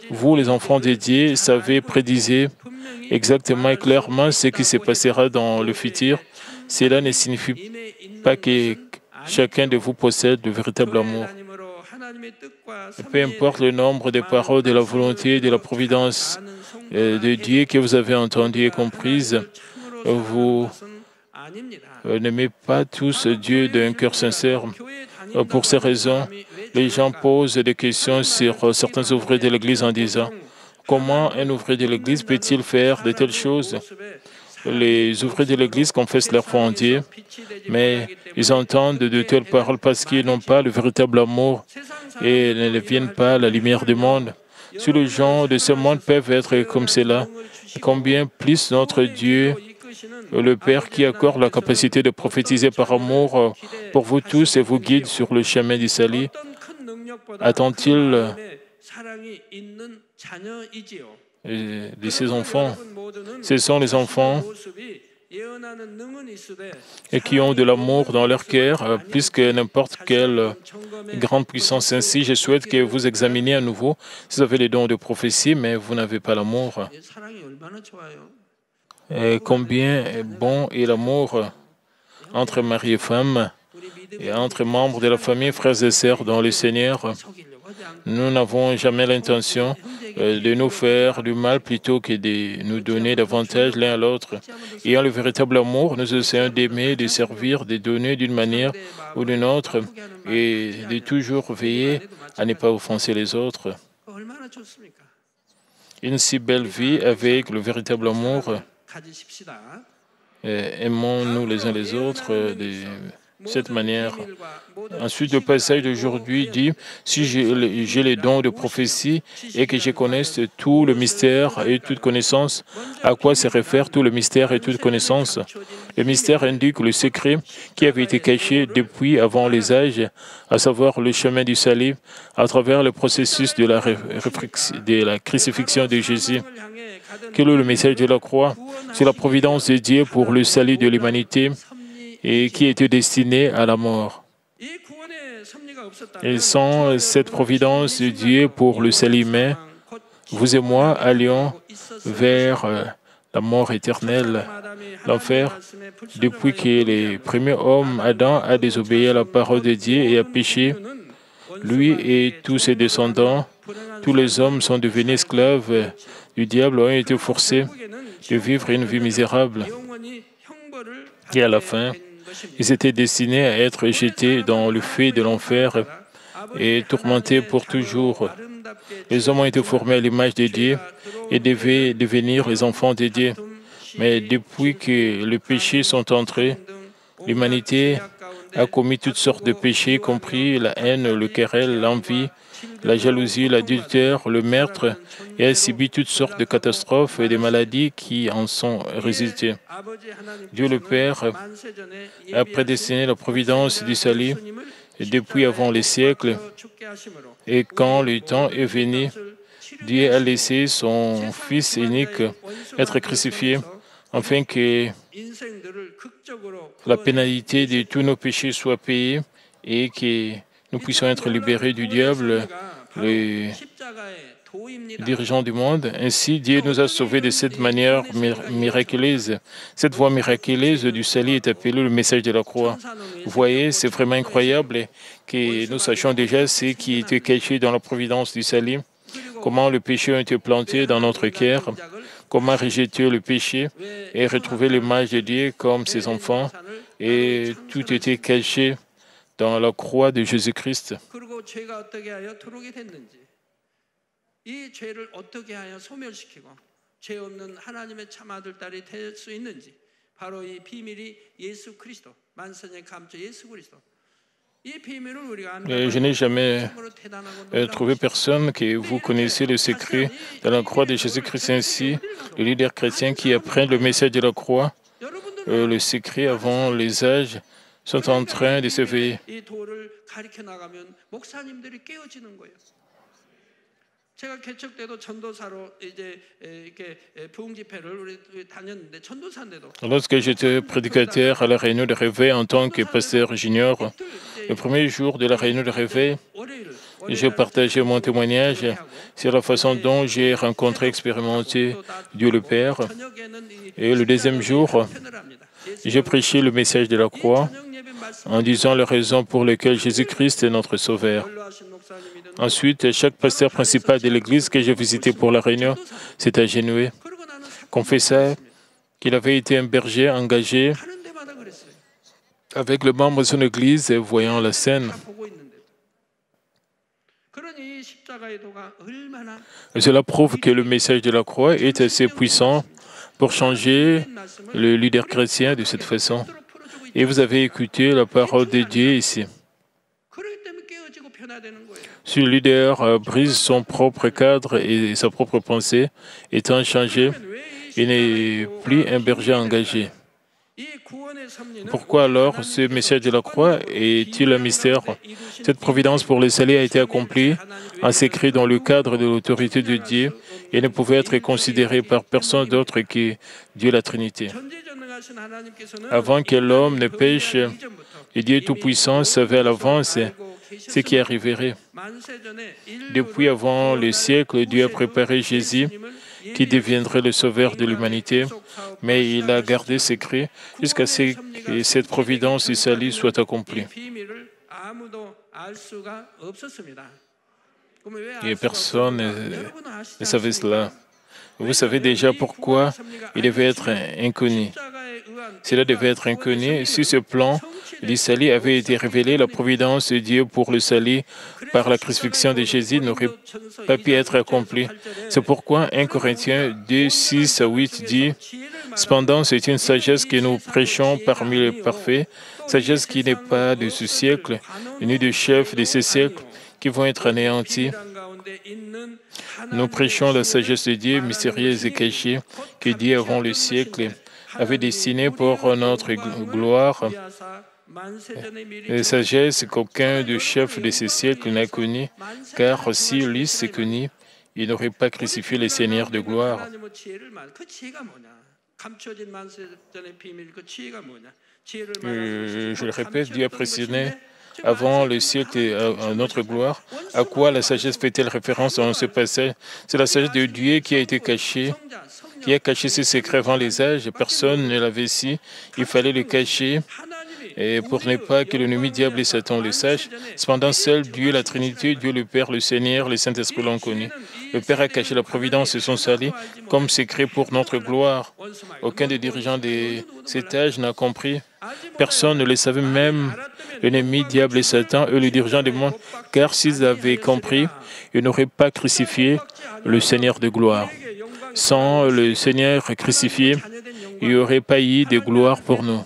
vous, les enfants de Dieu, savez prédiser exactement et clairement ce qui se passera dans le futur, cela ne signifie pas que chacun de vous possède le véritable amour. Peu importe le nombre de paroles de la volonté et de la providence de Dieu que vous avez entendues et comprises, vous n'aimez pas tous Dieu d'un cœur sincère. Pour ces raisons, les gens posent des questions sur certains ouvriers de l'Église en disant « Comment un ouvrier de l'Église peut-il faire de telles choses ?» Les ouvriers de l'Église confessent leur foi en Dieu, mais ils entendent de telles paroles parce qu'ils n'ont pas le véritable amour et ne deviennent pas la lumière du monde. Si les gens de ce monde peuvent être comme cela, combien plus notre Dieu, le Père qui accorde la capacité de prophétiser par amour pour vous tous et vous guide sur le chemin du salut, attend-il de ses enfants? Ce sont les enfants et qui ont de l'amour dans leur cœur, plus que n'importe quelle grande puissance. Ainsi, je souhaite que vous examiniez à nouveau si vous avez les dons de prophétie, mais vous n'avez pas l'amour. Et combien est bon est l'amour entre mari et femme et entre membres de la famille, frères et sœurs dans le Seigneur. Nous n'avons jamais l'intention de nous faire du mal plutôt que de nous donner davantage l'un à l'autre. Ayant le véritable amour, nous essayons d'aimer, de servir, de donner d'une manière ou d'une autre et de toujours veiller à ne pas offenser les autres. Une si belle vie avec le véritable amour. Aimons-nous les uns les autres de cette manière. Ensuite, le passage d'aujourd'hui dit, si j'ai les dons de prophétie et que je connaisse tout le mystère et toute connaissance, à quoi se réfère tout le mystère et toute connaissance? Le mystère indique le secret qui avait été caché depuis avant les âges, à savoir le chemin du salut, à travers le processus de la crucifixion de Jésus. Quel est le message de la croix? C'est la providence de Dieu pour le salut de l'humanité et qui était destiné à la mort. Et sans cette providence de Dieu pour le salut humain, vous et moi allions vers la mort éternelle, l'enfer, depuis que le premier homme, Adam, a désobéi à la parole de Dieu et a péché. Lui et tous ses descendants, tous les hommes sont devenus esclaves du diable ont été forcés de vivre une vie misérable et à la fin, ils étaient destinés à être jetés dans le feu de l'enfer et tourmentés pour toujours. Les hommes ont été formés à l'image de Dieu et devaient devenir les enfants de Dieu. Mais depuis que les péchés sont entrés, l'humanité a commis toutes sortes de péchés, y compris la haine, le querelle, l'envie, la jalousie, l'adultère, le meurtre, et a subi toutes sortes de catastrophes et de maladies qui en sont résultées. Dieu le Père a prédestiné la providence du salut depuis avant les siècles, et quand le temps est venu, Dieu a laissé son Fils unique être crucifié afin que la pénalité de tous nos péchés soit payée et que nous puissions être libérés du diable, le dirigeant du monde. Ainsi, Dieu nous a sauvés de cette manière miraculeuse. Cette voie miraculeuse du salut est appelée le message de la croix. Vous voyez, c'est vraiment incroyable que nous sachions déjà ce qui était caché dans la providence du salut, comment le péché a été planté dans notre cœur, comment rejeter le péché et retrouver l'image de Dieu comme ses enfants, et tout était caché dans la croix de Jésus-Christ. 이 죄를 어떻게 하여 소멸시키고 죄 없는 하나님의 참 아들 딸이 될 수 있는지 바로 이 비밀이 예수 그리스도 만선의 감초 예수 그리스도. Je n'ai jamais trouvé personne que vous connaissez le secret de la croix de Jésus-Christ. Ainsi, les leaders chrétiens qui apprennent le message de la croix, le secret avant les âges, sont en train de s'éveiller. 제가 개척 때도 전도사로 이제 이렇게 부흥 집회를 우리 다녔는데 전도사인데도. Lorsque j'étais prédicateur à la réunion de réveil en tant que pasteur junior, le premier jour de la réunion de réveil, j'ai partagé mon témoignage sur la façon dont j'ai rencontré, expérimenté Dieu le Père. Et le deuxième jour, j'ai prêché le message de la croix en disant les raisons pour lesquelles Jésus-Christ est notre Sauveur. Ensuite, chaque pasteur principal de l'église que j'ai visité pour la réunion s'est agenouillé, confessa qu'il avait été un berger engagé avec le membre de son église voyant la scène. Cela prouve que le message de la croix est assez puissant pour changer le leader chrétien de cette façon. Et vous avez écouté la parole de Dieu ici. Si le leader brise son propre cadre et sa propre pensée, étant changé, il n'est plus un berger engagé. Pourquoi alors ce message de la croix est-il un mystère? Cette providence pour le salut a été accomplie en secret dans le cadre de l'autorité de Dieu et ne pouvait être considérée par personne d'autre que Dieu la Trinité. Avant que l'homme ne pêche, le Dieu Tout-Puissant savait à l'avance ce qui arriverait. Depuis avant le siècle, Dieu a préparé Jésus qui deviendrait le sauveur de l'humanité, mais il a gardé secret jusqu'à ce que cette providence du salut soit accomplie. Et personne ne savait cela. Vous savez déjà pourquoi il devait être inconnu. Cela devait être inconnu si ce plan du salut avait été révélé. La providence de Dieu pour le salut par la crucifixion de Jésus n'aurait pas pu être accomplie. C'est pourquoi 1 Corinthiens 2, 6 à 8 dit « Cependant, c'est une sagesse que nous prêchons parmi les parfaits, sagesse qui n'est pas de ce siècle, ni de chefs de ce siècle, qui vont être anéantis. Nous prêchons la sagesse de Dieu, mystérieuse et cachée, que Dieu avant le siècle avait destinée pour notre gloire. La sagesse qu'aucun des chefs de ce siècle n'a connue, car si lui s'est connu, il n'aurait pas crucifié les seigneurs de gloire. Je le répète, Dieu a précisé avant le siècle et à notre gloire. À quoi la sagesse fait-elle référence dans ce passage? C'est la sagesse de Dieu qui a été cachée, qui a caché ses secrets avant les âges. Personne ne l'avait su. Il fallait le cacher et pour ne pas que l'ennemi diable et Satan le sachent. Cependant, seul Dieu, la Trinité, Dieu le Père, le Seigneur, le Saint-Esprit l'ont connu. Le Père a caché la providence et son salut comme secret pour notre gloire. Aucun des dirigeants de cet âge n'a compris. Personne ne le savait, même l'ennemi, diable et Satan, eux les dirigeants du monde, car s'ils avaient compris, ils n'auraient pas crucifié le Seigneur de gloire. Sans le Seigneur crucifié, il n'y aurait pas eu de gloire pour nous.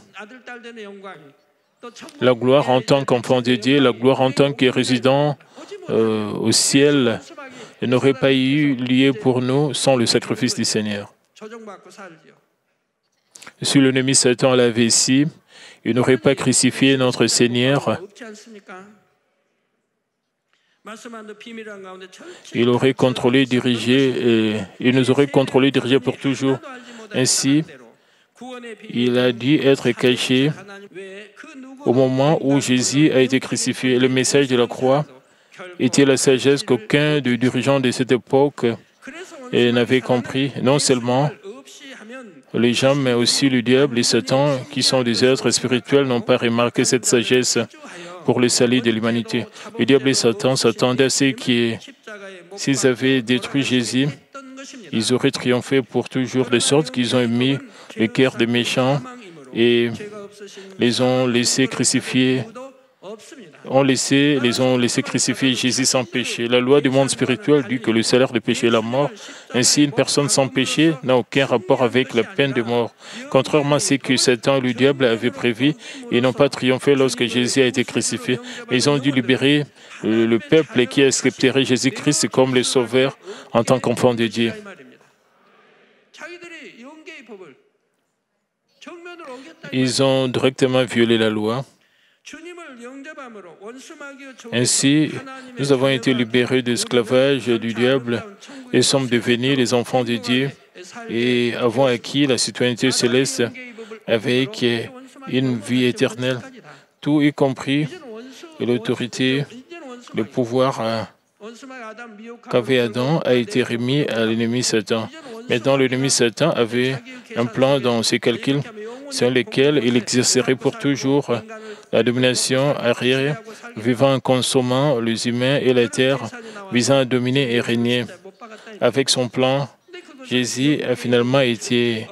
La gloire en tant qu'enfant de Dieu, la gloire en tant que résident au ciel, n'aurait pas eu lieu pour nous sans le sacrifice du Seigneur. Si l'ennemi Satan l'avait ici, il n'aurait pas crucifié notre Seigneur. Il aurait contrôlé, dirigé, et il nous aurait contrôlé, dirigé pour toujours. Ainsi, il a dû être caché au moment où Jésus a été crucifié. Le message de la croix était la sagesse qu'aucun des dirigeants de cette époque n'avait compris. Non seulement les gens, mais aussi le diable et Satan, qui sont des êtres spirituels, n'ont pas remarqué cette sagesse pour le salut de l'humanité. Le diable et Satan s'attendaient à ce que, s'ils avaient détruit Jésus, ils auraient triomphé pour toujours, de sorte qu'ils ont émis le cœur des méchants et les ont laissés crucifier. Les ont laissé crucifier Jésus sans péché. La loi du monde spirituel dit que le salaire du péché est la mort. Ainsi, une personne sans péché n'a aucun rapport avec la peine de mort. Contrairement à ce que Satan et le diable avaient prévu, ils n'ont pas triomphé lorsque Jésus a été crucifié. Mais ils ont dû libérer le peuple qui accepterait Jésus-Christ comme le sauveur en tant qu'enfant de Dieu. Ils ont directement violé la loi. Ainsi, nous avons été libérés de l'esclavage du diable et sommes devenus les enfants de Dieu et avons acquis la citoyenneté céleste avec une vie éternelle. Tout y compris l'autorité, le pouvoir qu'avait Adam a été remis à l'ennemi Satan. Maintenant, l'ennemi Satan avait un plan dans ses calculs sur lesquels il exercerait pour toujours la domination arrière, vivant en consommant les humains et la terre, visant à dominer et régner. Avec son plan, Jésus a finalement été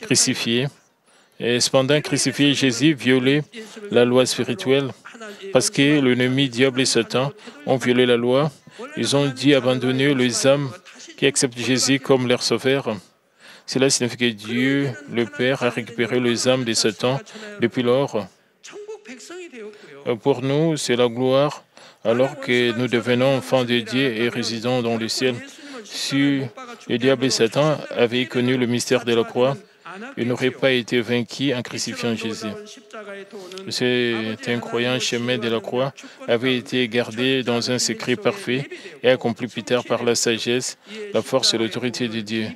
crucifié. Et cependant, crucifié, Jésus violait la loi spirituelle parce que l'ennemi, diable et Satan ont violé la loi. Ils ont dû abandonner les âmes qui acceptent Jésus comme leur sauveur. Cela signifie que Dieu, le Père, a récupéré les âmes de Satan depuis lors. Pour nous, c'est la gloire, alors que nous devenons enfants de Dieu et résidons dans le ciel. Si le diable et Satan avaient connu le mystère de la croix, ils n'auraient pas été vaincus en crucifiant Jésus. Cet incroyable chemin de la croix avait été gardé dans un secret parfait et accompli plus tard par la sagesse, la force et l'autorité de Dieu.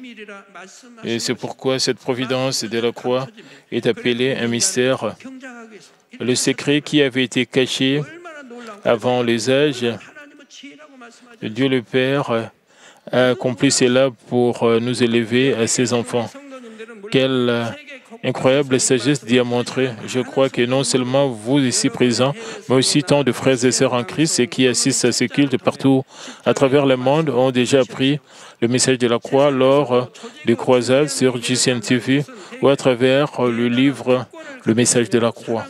Et c'est pourquoi cette providence de la croix est appelée un mystère. Le secret qui avait été caché avant les âges, Dieu le Père a accompli cela pour nous élever à ses enfants. Quelle incroyable sagesse Dieu a montré. Je crois que non seulement vous ici présents, mais aussi tant de frères et sœurs en Christ qui assistent à ce culte partout à travers le monde ont déjà appris le message de la croix lors des croisades sur GCN TV ou à travers le livre Le message de la croix.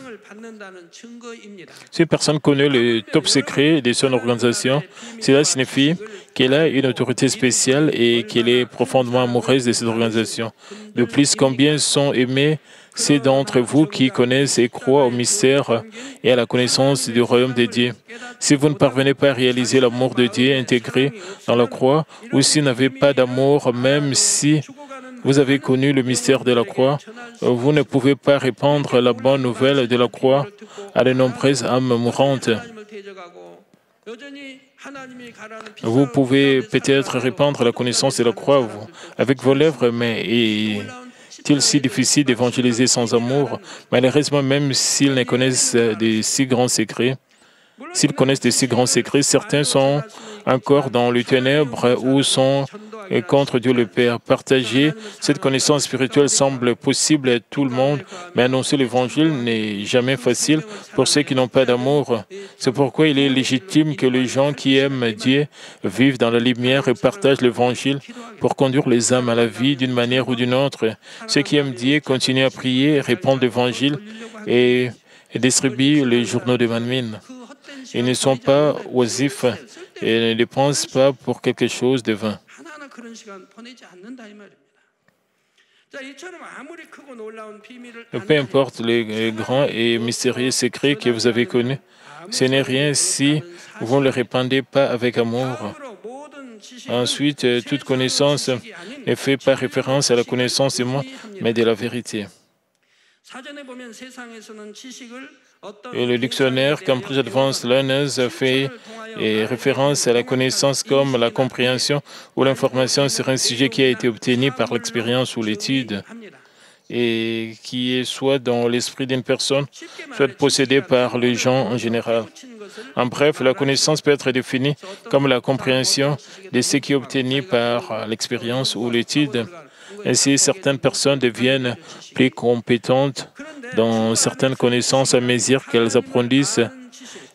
Si personne connaît le top secret de son organisation, cela signifie qu'elle a une autorité spéciale et qu'elle est profondément amoureuse de cette organisation. De plus, combien sont aimés ceux d'entre vous qui connaissent et croient au mystère et à la connaissance du royaume de Dieu. Si vous ne parvenez pas à réaliser l'amour de Dieu intégré dans la croix, ou si vous n'avez pas d'amour, même si vous avez connu le mystère de la croix, vous ne pouvez pas répandre la bonne nouvelle de la croix à de nombreuses âmes mourantes. Vous pouvez peut-être répandre la connaissance de la croix avec vos lèvres, mais est-il si difficile d'évangéliser sans amour? Malheureusement, même s'ils ne connaissent de si grands secrets, certains sont encore dans les ténèbres ou sont contre Dieu le Père. Partager cette connaissance spirituelle semble possible à tout le monde, mais annoncer l'Évangile n'est jamais facile pour ceux qui n'ont pas d'amour. C'est pourquoi il est légitime que les gens qui aiment Dieu vivent dans la lumière et partagent l'Évangile pour conduire les âmes à la vie d'une manière ou d'une autre. Ceux qui aiment Dieu continuent à prier, répandre l'Évangile et distribuent les journaux de Manmin. Ils ne sont pas oisifs et ne dépensent pas pour quelque chose de vain. Peu importe les grands et mystérieux secrets que vous avez connus, ce n'est rien si vous ne le répandez pas avec amour. Ensuite, toute connaissance ne fait pas référence à la connaissance du monde, mais de la vérité. Et le dictionnaire Cambridge Advanced Learners fait référence à la connaissance comme la compréhension ou l'information sur un sujet qui a été obtenu par l'expérience ou l'étude et qui est soit dans l'esprit d'une personne, soit possédé par les gens en général. En bref, la connaissance peut être définie comme la compréhension de ce qui est obtenu par l'expérience ou l'étude. Ainsi, certaines personnes deviennent plus compétentes dans certaines connaissances à mesure qu'elles approfondissent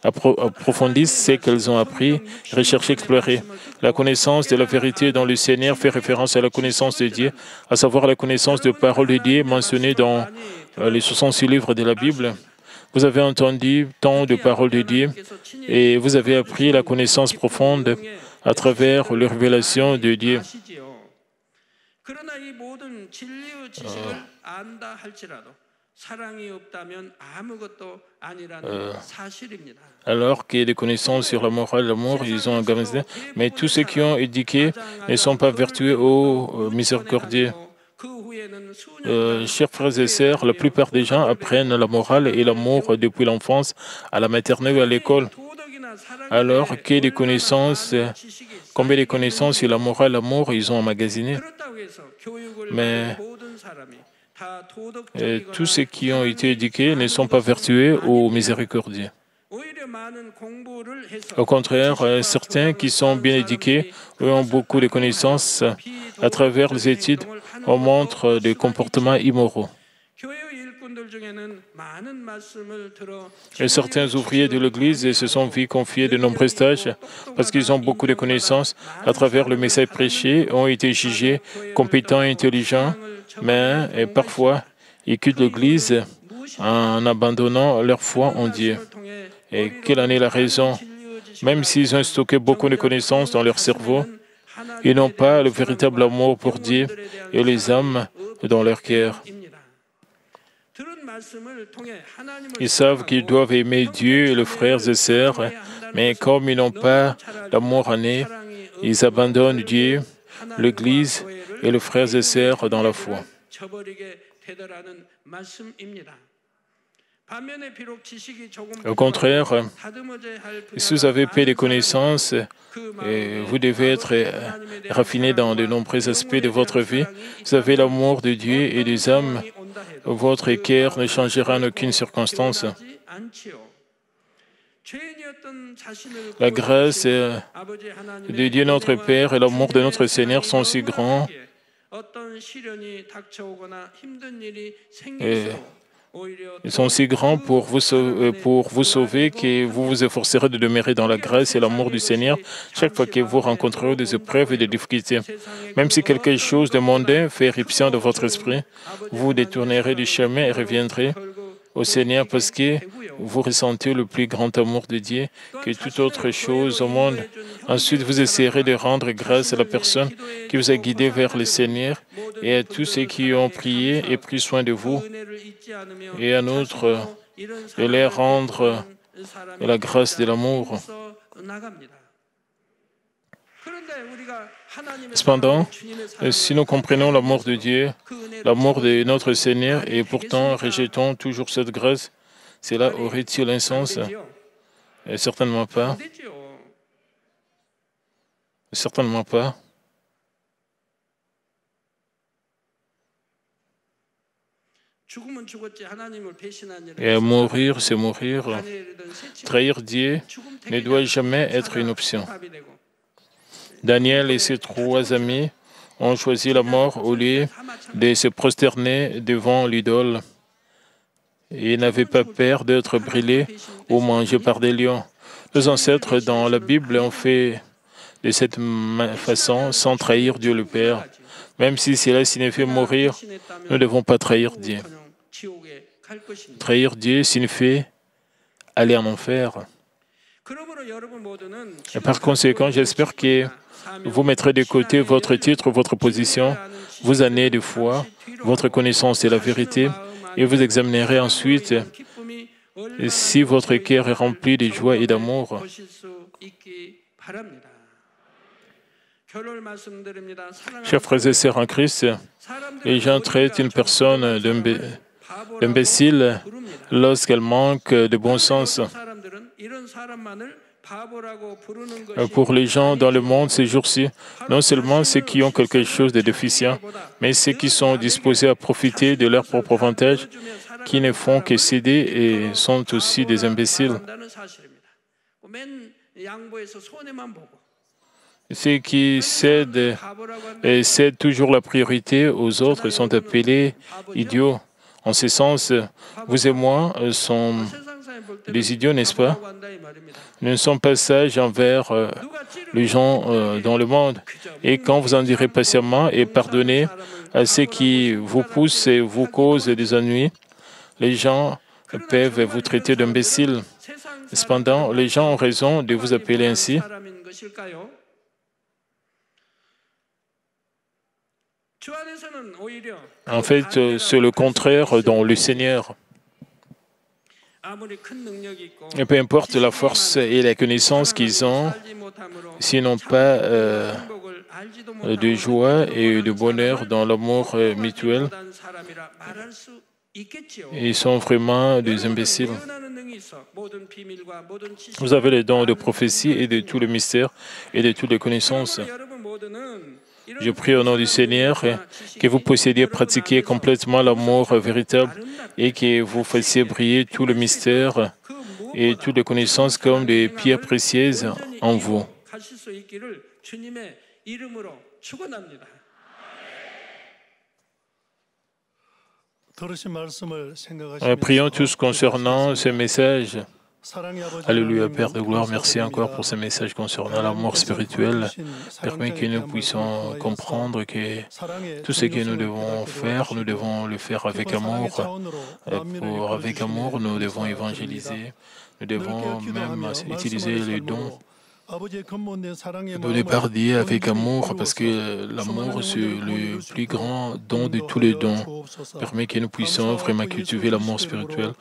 ce qu'elles ont appris, recherché, exploré. La connaissance de la vérité dans le Seigneur fait référence à la connaissance de Dieu, à savoir la connaissance de parole de Dieu mentionnée dans les 66 livres de la Bible. Vous avez entendu tant de paroles de Dieu et vous avez appris la connaissance profonde à travers les révélations de Dieu. Alors qu'il y a des connaissances sur la morale, l'amour, ils ont organisé, mais tous ceux qui ont éduqué ne sont pas vertueux ou miséricordieux. Chers frères et sœurs, la plupart des gens apprennent la morale et l'amour depuis l'enfance, à la maternelle ou à l'école. Alors qu'il y a des connaissances, combien de connaissances sur la morale et l'amour ils ont emmagasinées? Mais tous ceux qui ont été éduqués ne sont pas vertueux ou miséricordieux. Au contraire, certains qui sont bien éduqués ou ont beaucoup de connaissances à travers les études montrent des comportements immoraux. Et certains ouvriers de l'Église se sont vus confier de nombreuses tâches parce qu'ils ont beaucoup de connaissances à travers le message prêché, ont été jugés compétents et intelligents, mais parfois ils quittent l'Église en abandonnant leur foi en Dieu. Et quelle en est la raison? Même s'ils ont stocké beaucoup de connaissances dans leur cerveau, ils n'ont pas le véritable amour pour Dieu et les âmes dans leur cœur. Ils savent qu'ils doivent aimer Dieu et les frères et sœurs, mais comme ils n'ont pas d'amour en eux, ils abandonnent Dieu, l'Église et les frères et sœurs dans la foi. Au contraire, si vous avez peu de connaissances, vous devez être raffiné dans de nombreux aspects de votre vie. Vous avez l'amour de Dieu et des âmes. Votre cœur ne changera en aucune circonstance. La grâce de Dieu notre Père et l'amour de notre Seigneur sont si grands. Ils sont si grands pour vous sauver que vous vous efforcerez de demeurer dans la grâce et l'amour du Seigneur chaque fois que vous rencontrerez des épreuves et des difficultés. Même si quelque chose de mondain fait éruption de votre esprit, vous détournerez du chemin et reviendrez au Seigneur parce que vous ressentez le plus grand amour de Dieu que toute autre chose au monde. Ensuite, vous essayerez de rendre grâce à la personne qui vous a guidé vers le Seigneur et à tous ceux qui ont prié et pris soin de vous. Et à outre, de leur rendre la grâce de l'amour. Cependant, si nous comprenons l'amour de Dieu, l'amour de notre Seigneur, et pourtant rejetons toujours cette grâce, cela aurait-il un sens? Certainement pas. Certainement pas. Et mourir, c'est mourir. Trahir Dieu ne doit jamais être une option. Daniel et ses 3 amis ont choisi la mort au lieu de se prosterner devant l'idole. Ils n'avaient pas peur d'être brûlés ou mangés par des lions. Nos ancêtres dans la Bible ont fait de cette façon sans trahir Dieu le Père. Même si cela signifie mourir, nous ne devons pas trahir Dieu. Trahir Dieu signifie aller en enfer. Et par conséquent, j'espère que vous mettrez de côté votre titre, votre position, vos années de foi, votre connaissance de la vérité, et vous examinerez ensuite si votre cœur est rempli de joie et d'amour. Chers frères et sœurs en Christ, les gens traitent une personne d'imbécile lorsqu'elle manque de bon sens. Pour les gens dans le monde ces jours-ci, non seulement ceux qui ont quelque chose de déficient, mais ceux qui sont disposés à profiter de leur propre avantage, qui ne font que céder et sont aussi des imbéciles. Ceux qui cèdent et cèdent toujours la priorité aux autres sont appelés idiots. En ce sens, vous et moi sommes des idiots, n'est-ce pas? Nous ne sommes pas sages envers les gens dans le monde. Et quand vous en direz patiemment et pardonnez à ceux qui vous poussent et vous causent des ennuis, les gens peuvent vous traiter d'imbéciles. Cependant, les gens ont raison de vous appeler ainsi. En fait, c'est le contraire dans le Seigneur. Et peu importe la force et la connaissance qu'ils ont, s'ils n'ont pas de joie et de bonheur dans l'amour mutuel, ils sont vraiment des imbéciles. Vous avez les dons de prophétie et de tous les mystères et de toutes les connaissances. Je prie au nom du Seigneur que vous possédiez, pratiquiez complètement l'amour véritable et que vous fassiez briller tout le mystère et toutes les connaissances comme des pierres précieuses en vous. Prions tous concernant ce message. Alléluia, Père de gloire, merci encore pour ce message concernant l'amour spirituel. Permets que nous puissions comprendre que tout ce que nous devons faire, nous devons le faire avec amour. Avec amour, nous devons évangéliser. Nous devons même utiliser les dons donnés par Dieu avec amour, parce que l'amour, c'est le plus grand don de tous les dons. Permet que nous puissions vraiment cultiver l'amour spirituel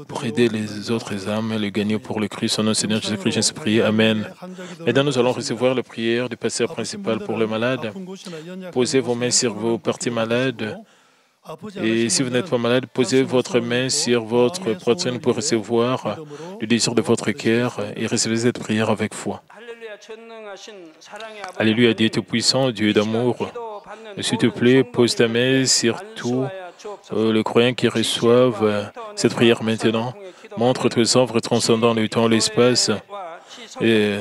pour aider les autres âmes et les gagner pour le Christ. En nom Seigneur Jésus-Christ, j'en prie. Amen. Maintenant, nous allons recevoir la prière du pasteur principal pour les malades. Posez vos mains sur vos parties malades. Et si vous n'êtes pas malade, posez votre main sur votre poitrine pour recevoir le désir de votre cœur et recevez cette prière avec foi. Alléluia, Dieu Tout-Puissant, Dieu d'amour. S'il te plaît, pose ta main sur tous les croyants qui reçoivent cette prière maintenant. Montre tes œuvres transcendant le temps et l'espace. Et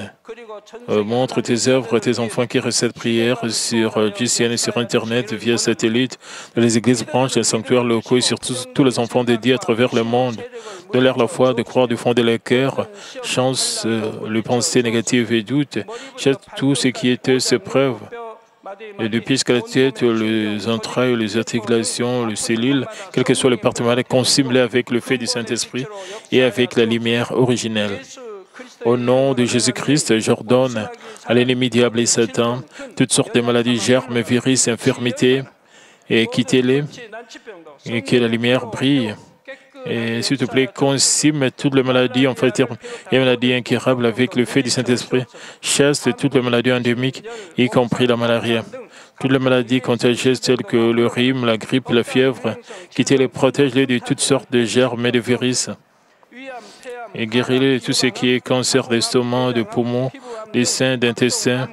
montre tes œuvres, tes enfants qui reçoivent cette prière sur GCN et sur Internet, via satellite, dans les églises branches, les sanctuaires locaux et sur tous les enfants dédiés à travers le monde. Donne-leur la foi de croire du fond de leur cœur, chance les pensées négatives et doutes, jette tout ce qui était ses preuves. Et depuis jusqu'à la tête, les entrailles, les articulations, les cellules, quel que soit le partenaire, consume-les avec le feu du Saint-Esprit et avec la lumière originelle. Au nom de Jésus-Christ, j'ordonne à l'ennemi diable et Satan toutes sortes de maladies, germes, virus, infirmités, et quittez-les, et que la lumière brille. Et s'il te plaît, consume toutes les maladies infirmes et maladies incurables avec le feu du Saint-Esprit. Chasse toutes les maladies endémiques, y compris la malaria. Toutes les maladies contagieuses telles que le rhume, la grippe, la fièvre, quittez-les, protège-les de toutes sortes de germes et de virus. Et guéris-les de tout ce qui est cancer d'estomac, de poumons, des seins, d'intestin,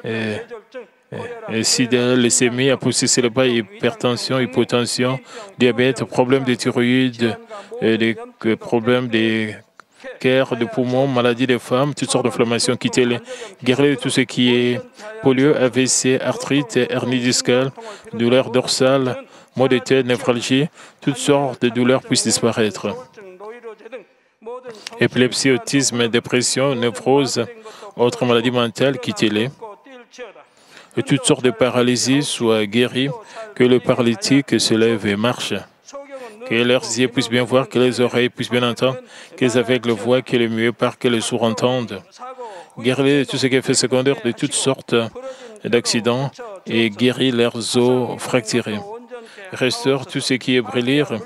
et sida, leucémie, apoplexie cérébrale, hypertension, hypotension, diabète, problèmes de thyroïde, des problèmes de Guerre de poumons, maladies des femmes, toutes sortes d'inflammations, quittez-les. Guéris de tout ce qui est polio, AVC, arthrite, hernie discale, douleurs dorsales, maux de tête, névralgie, toutes sortes de douleurs puissent disparaître. Épilepsie, autisme, dépression, névrose, autres maladies mentales, quittez-les. Et toutes sortes de paralysies soient guéries, que le paralytique se lève et marche. Que leurs yeux puissent bien voir, que les oreilles puissent bien entendre, que les aveugles voient, que les muets parlent, que les sourds entendent. Guéris de tout ce qui est fait secondaire, de toutes sortes d'accidents, et guéris leurs os fracturés. Restaure tout ce qui est brûlure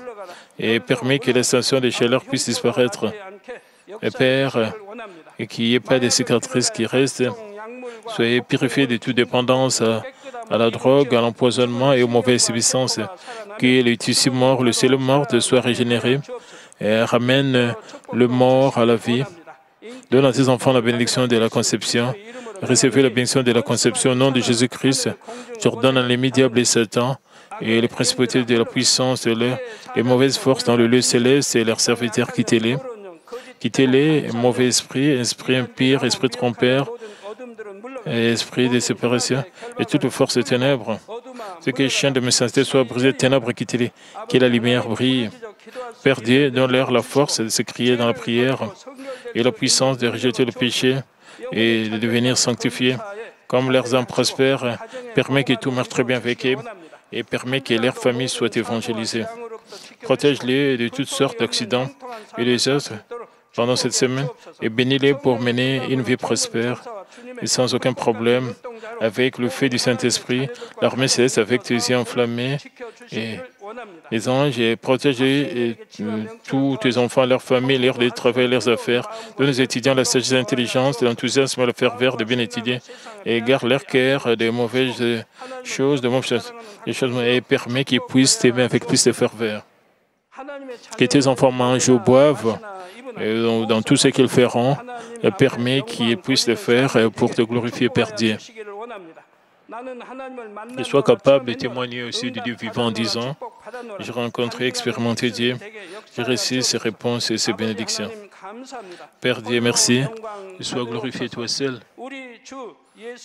et permet que l'extension des chaleurs puisse disparaître. Et Père, et qu'il n'y ait pas de cicatrices qui restent, soyez purifiés de toute dépendance à la drogue, à l'empoisonnement et aux mauvaises substances. Que les tissus morts, le ciel mort soit régénéré et ramène le mort à la vie. Donne à tes enfants la bénédiction de la conception. Recevez la bénédiction de la conception au nom de Jésus-Christ. Je ordonne à l'ennemi diable et Satan et les principautés de la puissance de l'air, les mauvaises forces dans le lieu céleste et leurs serviteurs, quittez-les. Quittez-les, mauvais esprit, esprit impire, esprit trompeur, esprit de séparation et toute force des ténèbres. Ce que les chiens de méchanceté soient brisés, ténèbres, quittez-les. Que la lumière brille. Père Dieu, donne-leur la force de se crier dans la prière et la puissance de rejeter le péché et de devenir sanctifiés. Comme leurs âmes prospèrent, permet que tout marche très bien avec eux et permet que leur famille soit évangélisée. Protège-les de toutes sortes d'accidents et des autres pendant cette semaine et bénis-les pour mener une vie prospère et sans aucun problème avec le feu du Saint-Esprit, l'armée céleste avec tes yeux enflammés et les anges et protège tous tes enfants, leurs familles, leurs travail, leurs affaires. Donne aux étudiants la sagesse, l'intelligence, l'enthousiasme, la ferveur de bien étudier et garde leur cœur des mauvaises choses, et permet qu'ils puissent t'aimer avec plus de ferveur. Que tes enfants mangent ou boivent et dans tout ce qu'ils feront, et permet qu'ils puissent le faire pour te glorifier, Père Dieu. Qu'ils soient capables de témoigner aussi du Dieu vivant en disant « J'ai rencontré, expérimenté Dieu, j'ai reçu ses réponses et ses bénédictions. » Père Dieu, merci. Que sois glorifié toi seul.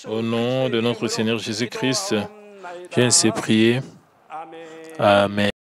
Au nom de notre Seigneur Jésus-Christ, j'ai ainsi prié. Amen.